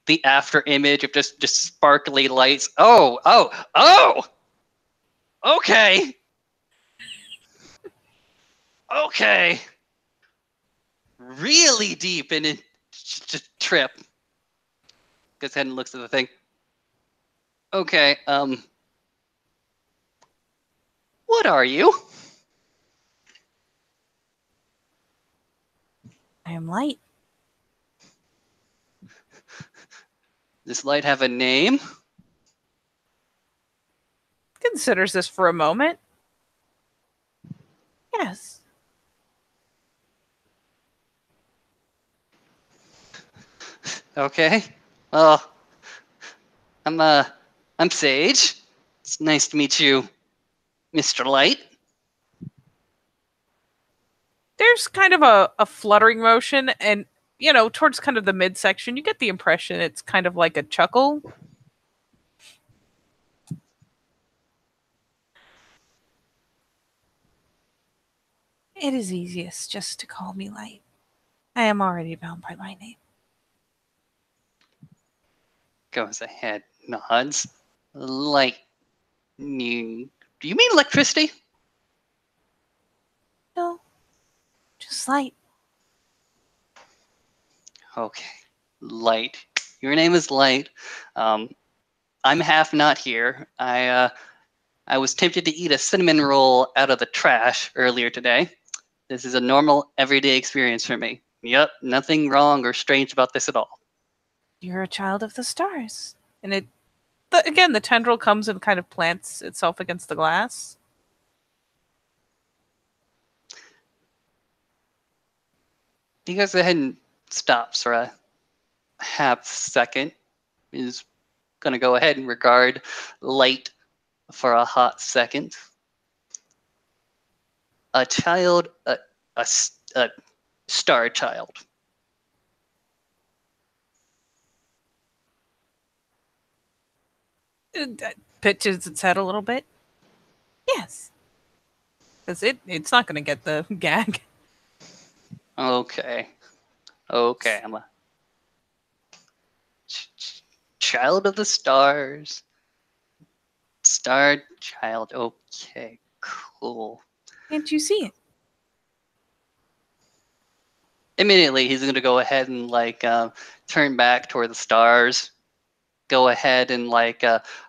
The after image of just sparkly lights. Oh. Okay. Okay. Really deep in it. Trip. Goes ahead and looks at the thing. Okay. What are you? I am light. This light have a name? Considers this for a moment. Yes. Okay. Well, I'm uh I'm Sage. It's nice to meet you, Mr. Light. There's kind of a fluttering motion, and towards kind of the midsection, you get the impression it's kind of like a chuckle. It is easiest just to call me Light. I am already bound by my name. Goes ahead, nods. Lightning. Do you mean electricity? No, just Light. Okay. Light. Your name is Light. Um, I'm half not here. I was tempted to eat a cinnamon roll out of the trash earlier today. This is a normal, everyday experience for me. Yep, nothing wrong or strange about this at all. You're a child of the stars. And again, the tendril comes and kind of plants itself against the glass. He goes ahead and stops for a half second. He's going to go ahead and regard Light for a hot second. A child, a star child. It pitches its head a little bit. Yes. because it's not going to get the gag. Okay. Okay. I'm a child of the stars. Star child. Okay. Cool. Can't you see it? Immediately, he's going to go ahead and like turn back toward the stars. Go ahead and like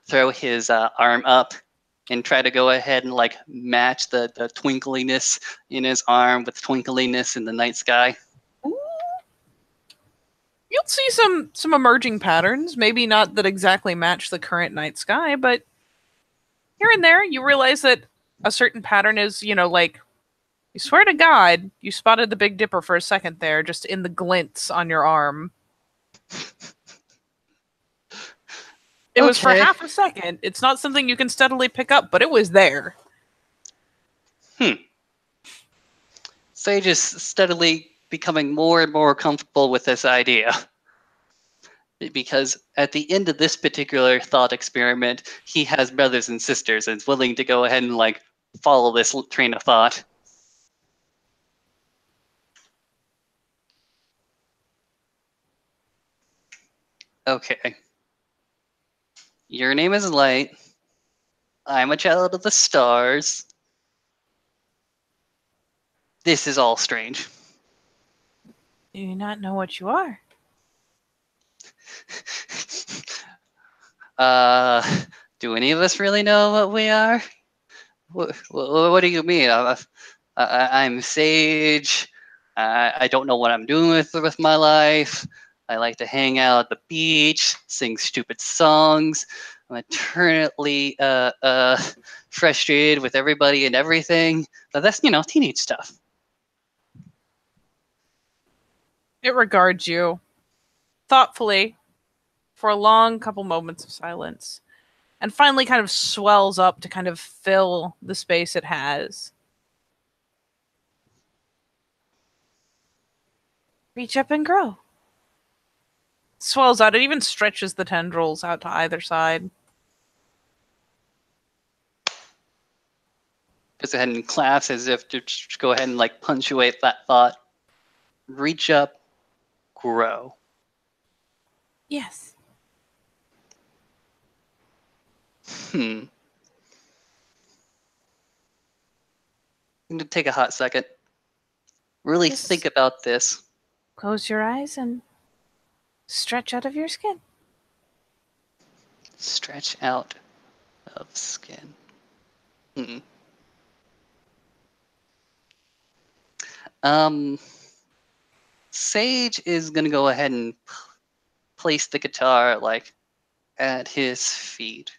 throw his arm up and try to go ahead and like match the twinkliness in his arm with twinkliness in the night sky. Ooh. You'll see some emerging patterns, maybe not that exactly match the current night sky, but here and there you realize that a certain pattern is, like you swear to God, you spotted the Big Dipper for a second there, just in the glints on your arm. It was for Okay. half a second. It's not something you can steadily pick up, but it was there. Sage is steadily becoming more and more comfortable with this idea. Because at the end of this particular thought experiment, he has brothers and sisters and is willing to go ahead and like follow this train of thought. Okay. Your name is Light. I'm a child of the stars. This is all strange. Do you not know what you are? Do any of us really know what we are? What do you mean? I'm Sage. I don't know what I'm doing with my life. I like to hang out at the beach, sing stupid songs. I'm eternally frustrated with everybody and everything. But that's, teenage stuff. It regards you thoughtfully for a long couple moments of silence, and finally kind of swells up to kind of fill the space it has. Reach up and grow. Swells out. It even stretches the tendrils out to either side. Goes ahead and claps as if to just go ahead and like punctuate that thought. Reach up, grow. Yes. I'm going to take a hot second. Really Just think about this. close your eyes and stretch out of your skin. Stretch out of skin. Sage is gonna go ahead and place the guitar like at his feet.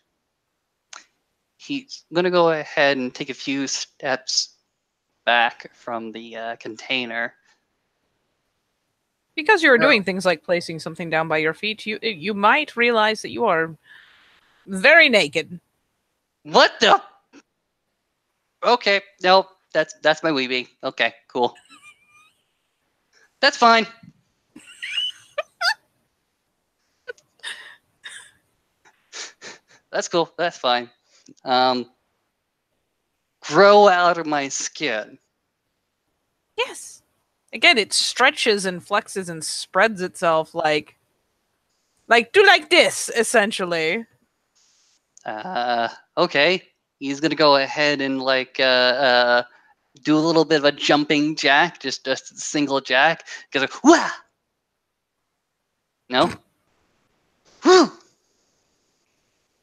He's gonna go ahead and take a few steps back from the container. Because you're doing things like placing something down by your feet, you might realize that you are very naked. What the? Okay, no, that's my weeby. Okay, cool. That's fine. That's cool. That's fine. Grow out of my skin. Yes. Again, it stretches and flexes and spreads itself like do like this, essentially. Okay. He's gonna go ahead and like do a little bit of a jumping jack, just a single jack. Goes like, wah! No. Whew!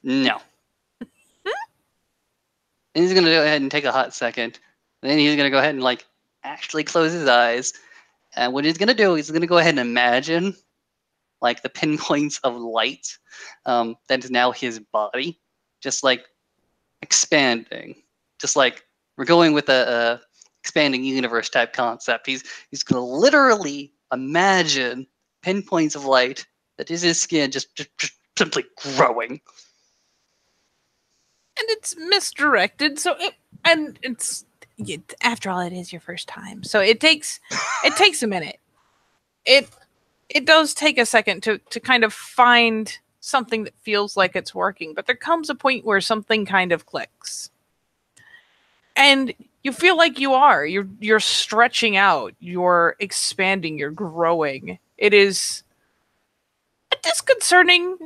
No. And he's gonna go ahead and take a hot second. Then he's gonna go ahead and like actually close his eyes. And what he's gonna do, he's gonna go ahead and imagine like the pinpoints of light that is now his body, just like expanding, just like we're going with a expanding universe type concept. He's gonna literally imagine pinpoints of light that is his skin just simply growing. And it's misdirected, so it's after all, it is your first time, so it takes a minute. It does take a second to kind of find something that feels like it's working, but there comes a point where something kind of clicks. And you feel like you are. You're stretching out, you're expanding, you're growing. It is a disconcerting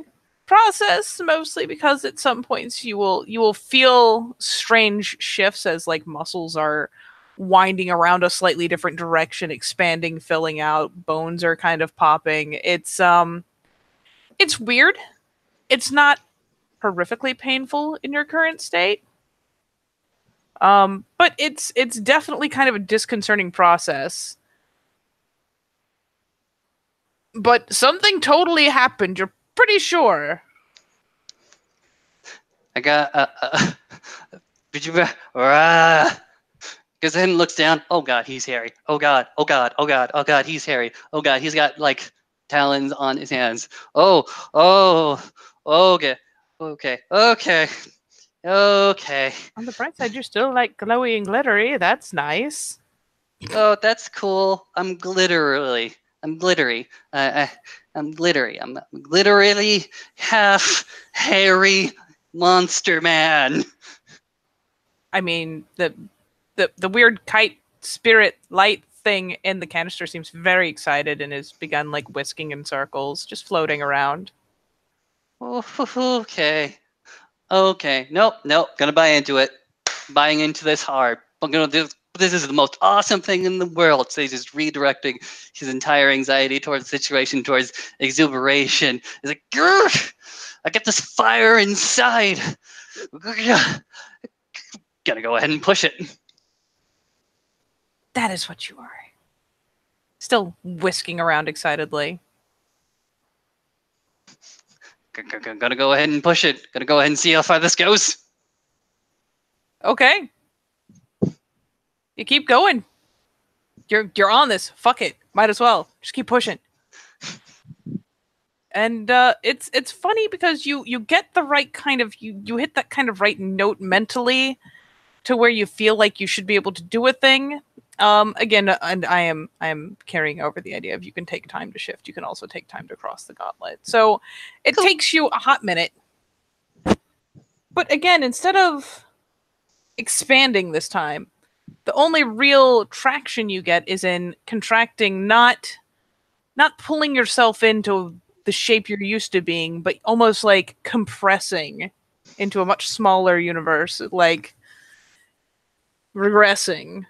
process, mostly because at some points you will feel strange shifts as like muscles are winding around a slightly different direction, expanding, filling out, bones are kind of popping. It's weird. It's not horrifically painful in your current state. But it's definitely kind of a disconcerting process. But something totally happened, you're pretty sure. I got did you goes ahead and looks down. Oh god, he's hairy. Oh god, oh god, oh god, oh god, he's hairy. Oh god, he's got like talons on his hands. Oh, oh, okay, okay, okay, okay. On the bright side, you're still like glowy and glittery. That's nice. Oh, that's cool. I'm glittery. I'm glittery. I'm glittery. I'm glitterily half hairy monster man. I mean, the weird kite spirit light thing in the canister seems very excited and has begun like whisking in circles, just floating around. Oh, okay. Okay. Nope. Nope. Gonna buy into it. Buying into this hard. I'm gonna do. This is the most awesome thing in the world. So he's just redirecting his entire anxiety towards the situation, towards exuberation. He's like, "Grr! I get this fire inside. Gonna go ahead and push it." That is what you are. Still whisking around excitedly. Gonna go ahead and push it. Gonna go ahead and see how far this goes. Okay. You keep going. You're on this. Fuck it. Might as well. Just keep pushing. And it's funny because you get the right kind of you hit that kind of right note mentally to where you feel like you should be able to do a thing. Again, and I am carrying over the idea of you can take time to shift. You can also take time to cross the gauntlet. So it takes you a hot minute. But again, instead of expanding this time, the only real traction you get is in contracting, not pulling yourself into the shape you're used to being, but almost like compressing into a much smaller universe, like regressing.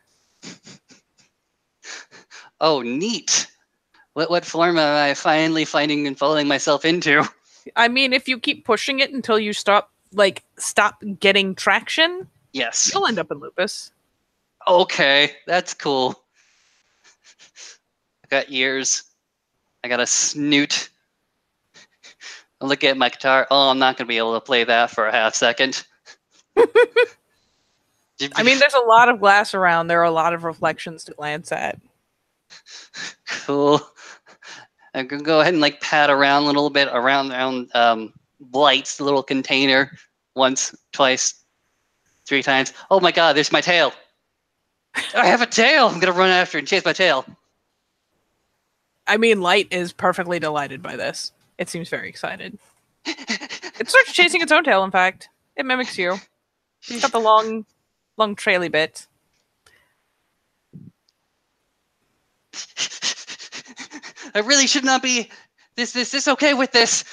Oh, neat. What form am I finally finding and following myself into? I mean, if you keep pushing it until you stop getting traction, Yes. you'll end up in lupus. Okay, that's cool. I got ears. I got a snoot. I look at my guitar. Oh, I'm not going to be able to play that for a half second. I mean, there's a lot of glass around. There are a lot of reflections to glance at. Cool. I'm going to go ahead and like pat around a little bit around Blight's little container once, twice, 3 times. Oh my god, there's my tail. I have a tail. I'm going to run after and chase my tail. I mean, Light is perfectly delighted by this. It seems very excited. It starts chasing its own tail, in fact. It mimics you. It's got the long traily bit. I really should not be this okay with this.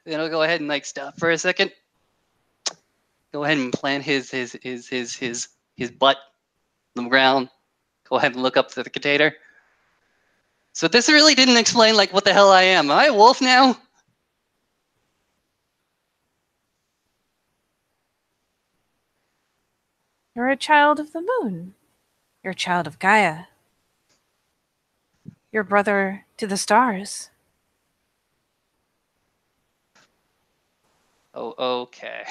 Then I'll go ahead and like stop for a second. Go ahead and plant his butt on the ground. Go ahead and look up to the container. So this really didn't explain like what the hell I am. Am I a wolf now? You're a child of the moon. You're a child of Gaia. You're brother to the stars. Oh, okay.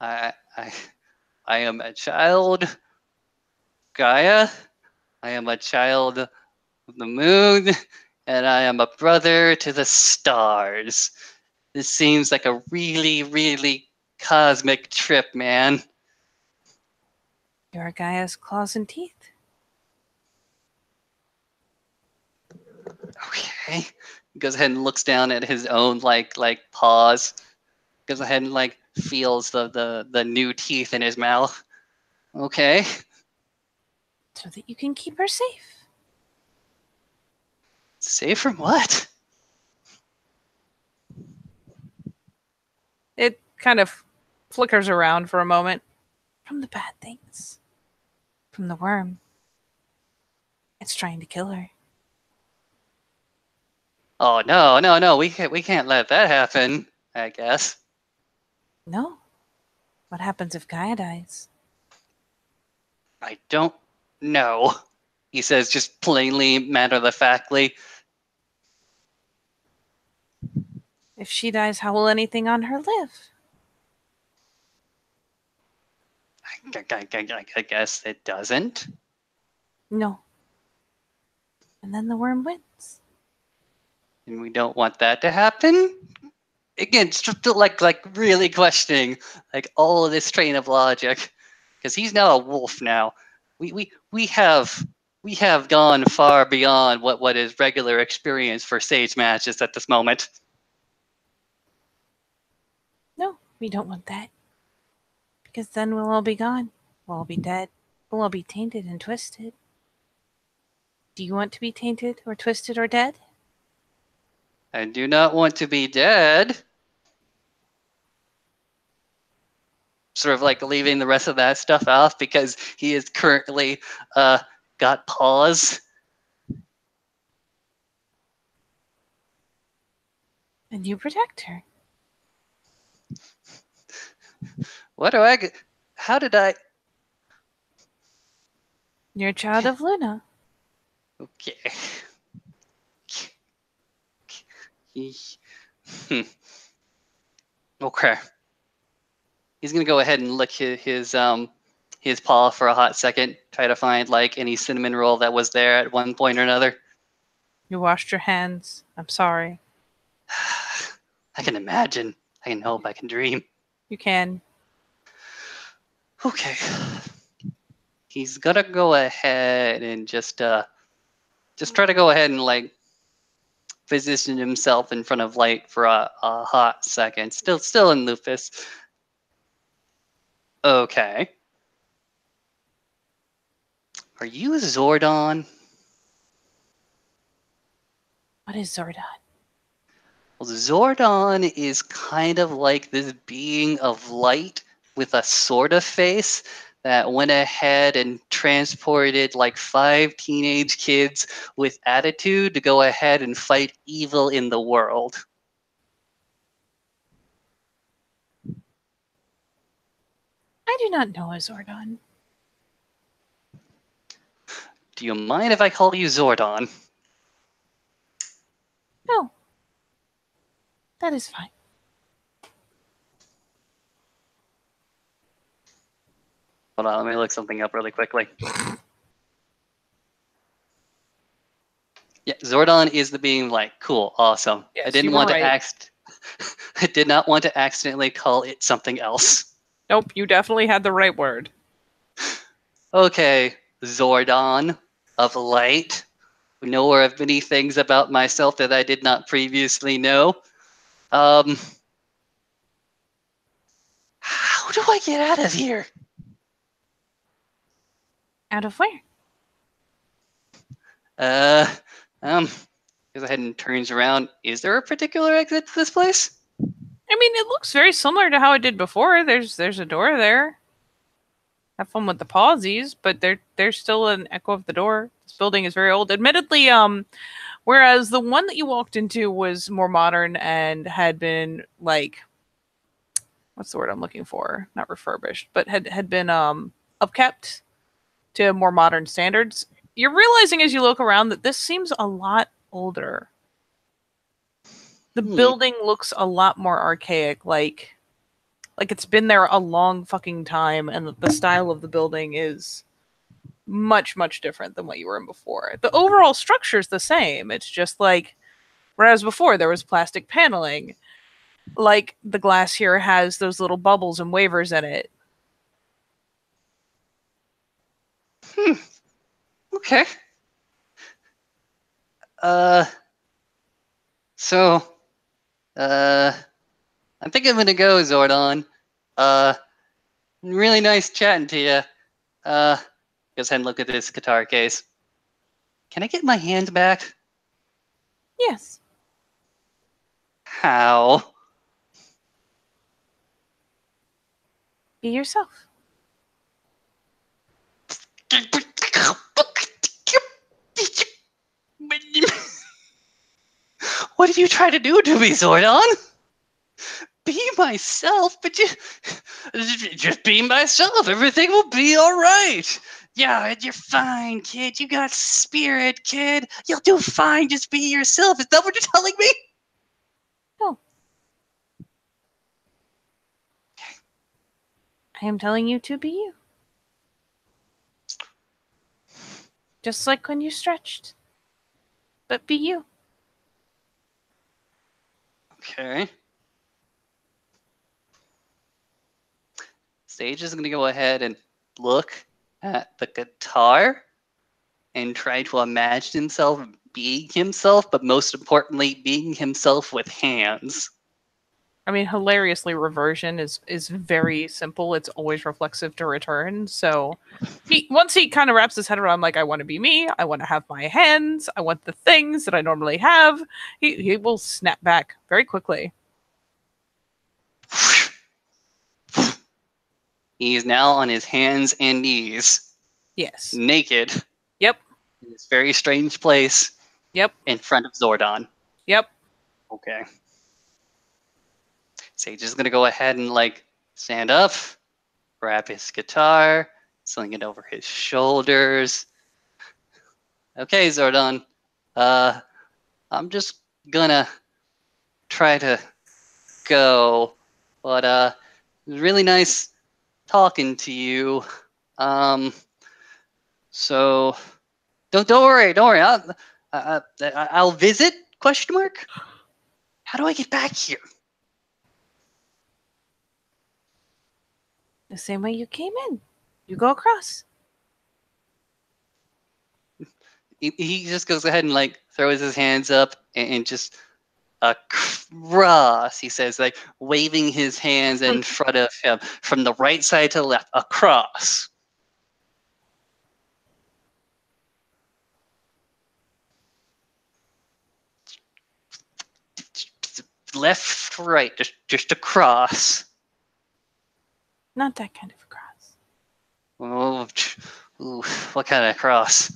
I am a child, Gaia. I am a child of the moon, and I am a brother to the stars. This seems like a really, really cosmic trip, man. You're Gaia's claws and teeth. Okay. He goes ahead and looks down at his own like paws. goes ahead and like feels the new teeth in his mouth. Okay. So that you can keep her safe. Safe from what? It kind of flickers around for a moment. From the bad things. From the worm. It's trying to kill her. Oh no, we can't let that happen, I guess. No. What happens if Gaia dies? I don't know. He says just plainly, matter of factly. If she dies, how will anything on her live? I guess it doesn't. No. And then the worm wins. And we don't want that to happen. Again, still like really questioning like all of this train of logic, because he's now a wolf now. We have gone far beyond what is regular experience for sage matches at this moment. No, we don't want that. Because then we'll all be gone. We'll all be dead. We'll all be tainted and twisted. Do you want to be tainted or twisted or dead? I do not want to be dead. Sort of like leaving the rest of that stuff off because he is currently got pause. And you protect her. What do I get? How did I? You're a child of Luna. Okay. Hmm. Okay. He's gonna go ahead and lick his paw for a hot second, try to find like any cinnamon roll that was there at one point or another. You washed your hands. I'm sorry. I can imagine. I can hope. I can dream. You can. Okay. He's gonna go ahead and just try to go ahead and like position himself in front of light for a hot second. Still in Lupus. Okay. Are you Zordon? What is Zordon? Well, Zordon is kind of like this being of light with a sort of face that went ahead and transported like 5 teenage kids with attitude to go ahead and fight evil in the world. I do not know a Zordon. Do you mind if I call you Zordon? No. That is fine. Hold on, let me look something up really quickly. Yeah, Zordon is the being like, cool, awesome. Yes, I didn't you were want to right. I did not want to accidentally call it something else. Nope, you definitely had the right word. Okay, Zordon of light. Knower of many things about myself that I did not previously know. How do I get out of here? Out of where? Goes ahead and turns around. Is there a particular exit to this place? I mean, it looks very similar to how it did before. There's a door there. Have fun with the pausies, but there's still an echo of the door. This building is very old. Admittedly, whereas the one that you walked into was more modern and had been like, what's the word I'm looking for? Not refurbished, but had been upkept to more modern standards. You're realizing as you look around that this seems a lot older. The building looks a lot more archaic, like it's been there a long fucking time, and the style of the building is much different than what you were in before. The overall structure is the same. It's just like whereas before there was plastic paneling, like the glass here has those little bubbles and wavers in it. Okay. Uh. So. Uh. I think I'm gonna go, Zordon. Really nice chatting to you. Go ahead and look at this guitar case. Can I get my hand back? Yes. How? Be yourself. What did you try to do to me, Zordon? Be myself, but just be myself. Everything will be all right. Yeah, you're fine, kid. You got spirit, kid. You'll do fine. Just be yourself. Is that what you're telling me? No. I am telling you to be you. Just like when you stretched. But be you. Okay. Sage is going to go ahead and look at the guitar and try to imagine himself being himself, but most importantly, being himself with hands. I mean, hilariously, reversion is very simple. It's always reflexive to return. So once he kind of wraps his head around, like, I want to be me. I want to have my hands. I want the things that I normally have. He will snap back very quickly. He's now on his hands and knees, Yes. naked, Yep. in this very strange place Yep. in front of Zordon. Yep. Okay. Sage is going to go ahead and, like, stand up, grab his guitar, sling it over his shoulders. Okay, Zordon. I'm just gonna try to go, but it was really nice talking to you. So don't worry, don't worry. I'll visit? Question mark. How do I get back here? The same way you came in. You go across. He just goes ahead and, like, throws his hands up and just across, he says, like, waving his hands in front of him from the right side to left, across. Left, right, just across. Not that kind of cross. Oh, ooh, what kind of cross?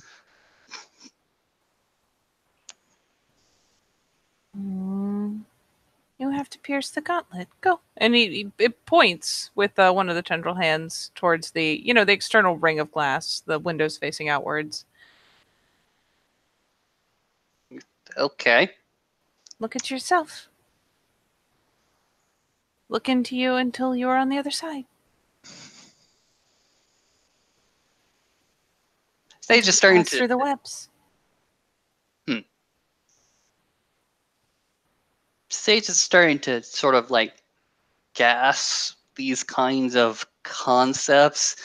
You have to pierce the gauntlet. Go. And it points with one of the tendril hands towards the external ring of glass, the windows facing outwards. Okay. Look at yourself. Look into you until you are on the other side. Sage is starting Pass to. through the webs. Sage is starting to sort of, like, gasp these kinds of concepts.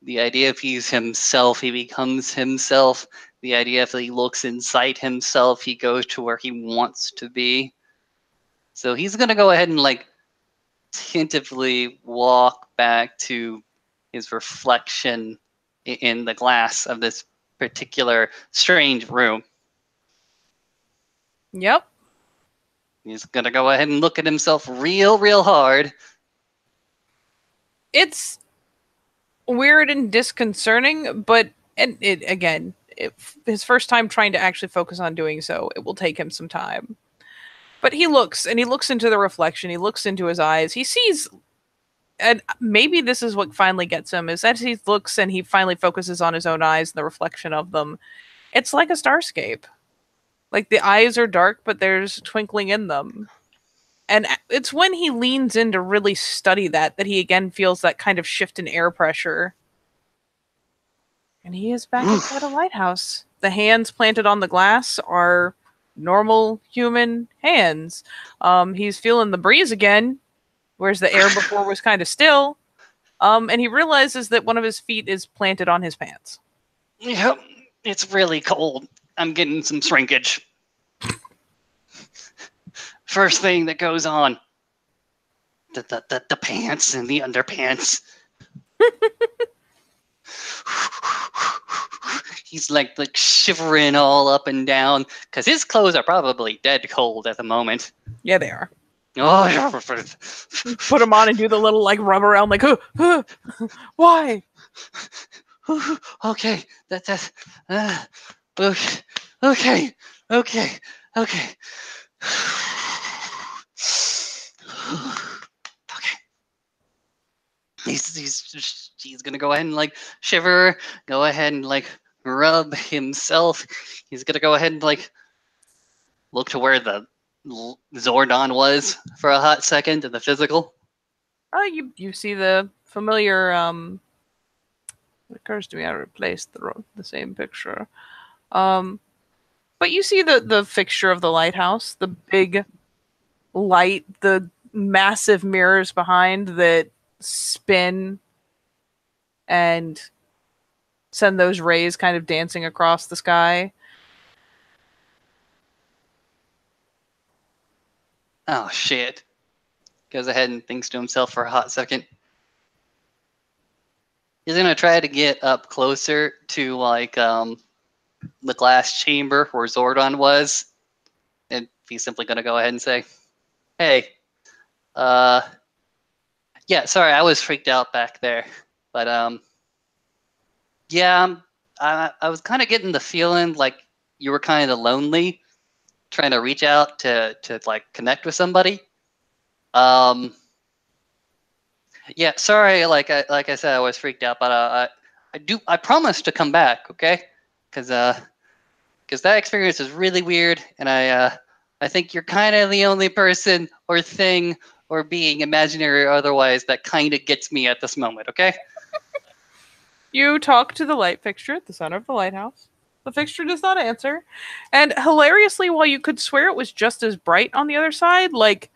The idea if he's himself, he becomes himself. The idea if he looks inside himself, he goes to where he wants to be. So he's gonna go ahead and, like, tentatively walk back to his reflection in the glass of this particular strange room. Yep. He's gonna go ahead and look at himself real hard. It's weird and disconcerting, but his first time trying to actually focus on doing so, it will take him some time. But he looks into the reflection. He looks into his eyes. He sees, and maybe this is what finally gets him, is as he looks and he finally focuses on his own eyes and the reflection of them. It's like a starscape. Like the eyes are dark, but there's twinkling in them. And it's when he leans in to really study that he again feels that kind of shift in air pressure. And he is back inside a lighthouse. The hands planted on the glass are normal human hands. He's feeling the breeze again, whereas the air before was kind of still. And he realizes that one of his feet is planted on his pants. Yep, it's really cold. I'm getting some shrinkage. First thing that goes on. the pants and the underpants. He's like shivering all up and down because his clothes are probably dead cold at the moment. Yeah, they are. Oh, Put them on and do the little like rub around, like, why? okay, that's okay, okay, okay, okay. Okay. He's gonna go ahead and like shiver, go ahead and like rub himself. He's gonna go ahead and like look to where the Zordon was for a hot second in the physical. You see the familiar it occurs to me I replaced the same picture. Um but you see the fixture of the lighthouse, the big light, the massive mirrors behind that spin and send those rays kind of dancing across the sky. Oh shit. Goes ahead and thinks to himself for a hot second. He's gonna try to get up closer to like the glass chamber where Zordon was, and he's simply gonna go ahead and say, "Hey, uh, yeah, sorry, I was freaked out back there, but yeah, I was kind of getting the feeling like you were kind of lonely, trying to reach out to like connect with somebody. Um, yeah, sorry, like I said, I was freaked out, but I promise to come back, okay? Because that experience is really weird, and I think you're kind of the only person or thing or being, imaginary or otherwise, that kind of gets me at this moment, okay? You talk to the light fixture at the center of the lighthouse. The fixture does not answer. And hilariously, while you could swear it was just as bright on the other side, like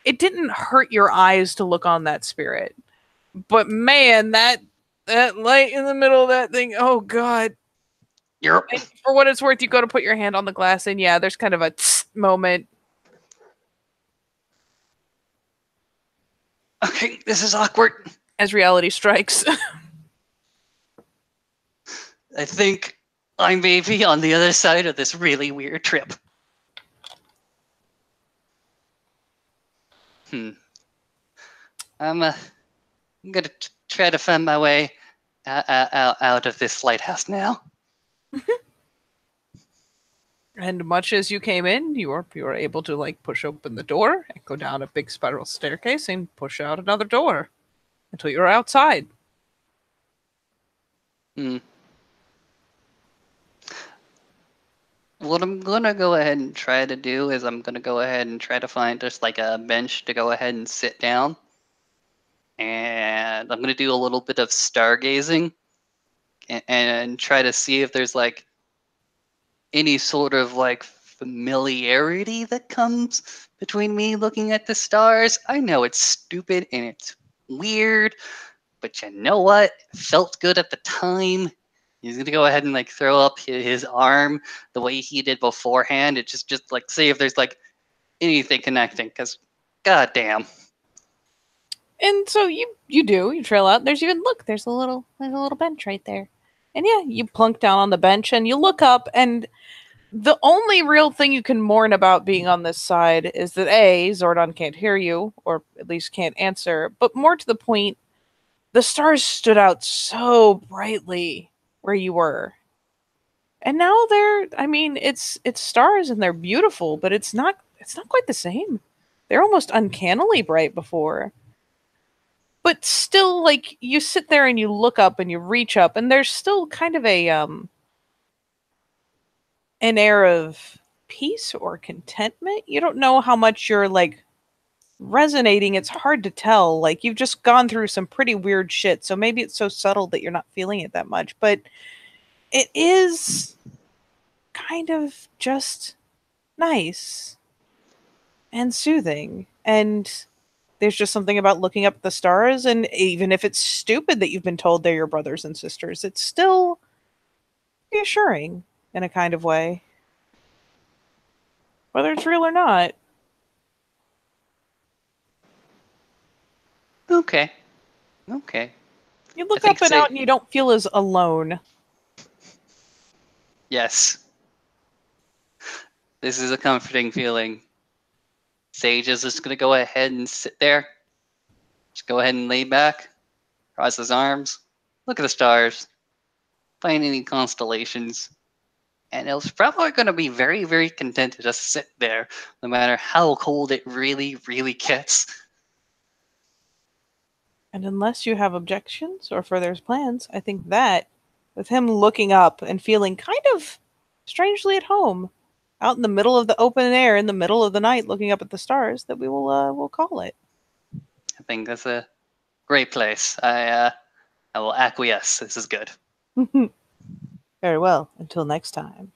it didn't hurt your eyes to look on that spirit. But man, that light in the middle of that thing, oh god. You're And for what it's worth, you go to put your hand on the glass, and yeah, there's kind of a tss moment. okay. This is awkward. As reality strikes. I think I may be on the other side of this really weird trip. Hmm. I'm gonna try to find my way out of this lighthouse now. And much as you came in, you were able to like push open the door and go down a big spiral staircase and push out another door until you're outside. Hmm. What I'm gonna go ahead and try to do is I'm gonna go ahead and try to find just like a bench to go ahead and sit down, and I'm gonna do a little bit of stargazing and try to see if there's like any sort of like familiarity that comes between me looking at the stars. I know it's stupid and it's weird, but you know what? It felt good at the time. He's gonna go ahead and like throw up his arm the way he did beforehand. It just like see if there's like anything connecting. Cause goddamn. And so you trail out. There's a little bench right there. And yeah, you plunk down on the bench and you look up, and the only real thing you can mourn about being on this side is that A, Zordon can't hear you, or at least can't answer, but more to the point, the stars stood out so brightly where you were. And now I mean, it's stars and they're beautiful, but it's not quite the same. They're almost uncannily bright before. But still, like, you sit there and you look up and you reach up, and there's still kind of an air of peace or contentment. You don't know how much you're like resonating. It's hard to tell. Like, you've just gone through some pretty weird shit, so maybe it's so subtle that you're not feeling it that much, but it is kind of just nice and soothing. And there's just something about looking up at the stars, and even if it's stupid that you've been told they're your brothers and sisters, it's still reassuring in a kind of way, whether it's real or not. Okay. Okay. You I look think up and out say and you don't feel as alone. yes. This is a comforting feeling. Sage is just gonna go ahead and sit there. Just go ahead and lay back, cross his arms, look at the stars, find any constellations, and it's probably going to be very, very content to just sit there, no matter how cold it really, really gets. And unless you have objections or further plans, I think that, with him looking up and feeling kind of strangely at home, out in the middle of the open air, in the middle of the night, looking up at the stars, that we'll call it. I think that's a great place. I will acquiesce. This is good. Very well. Until next time.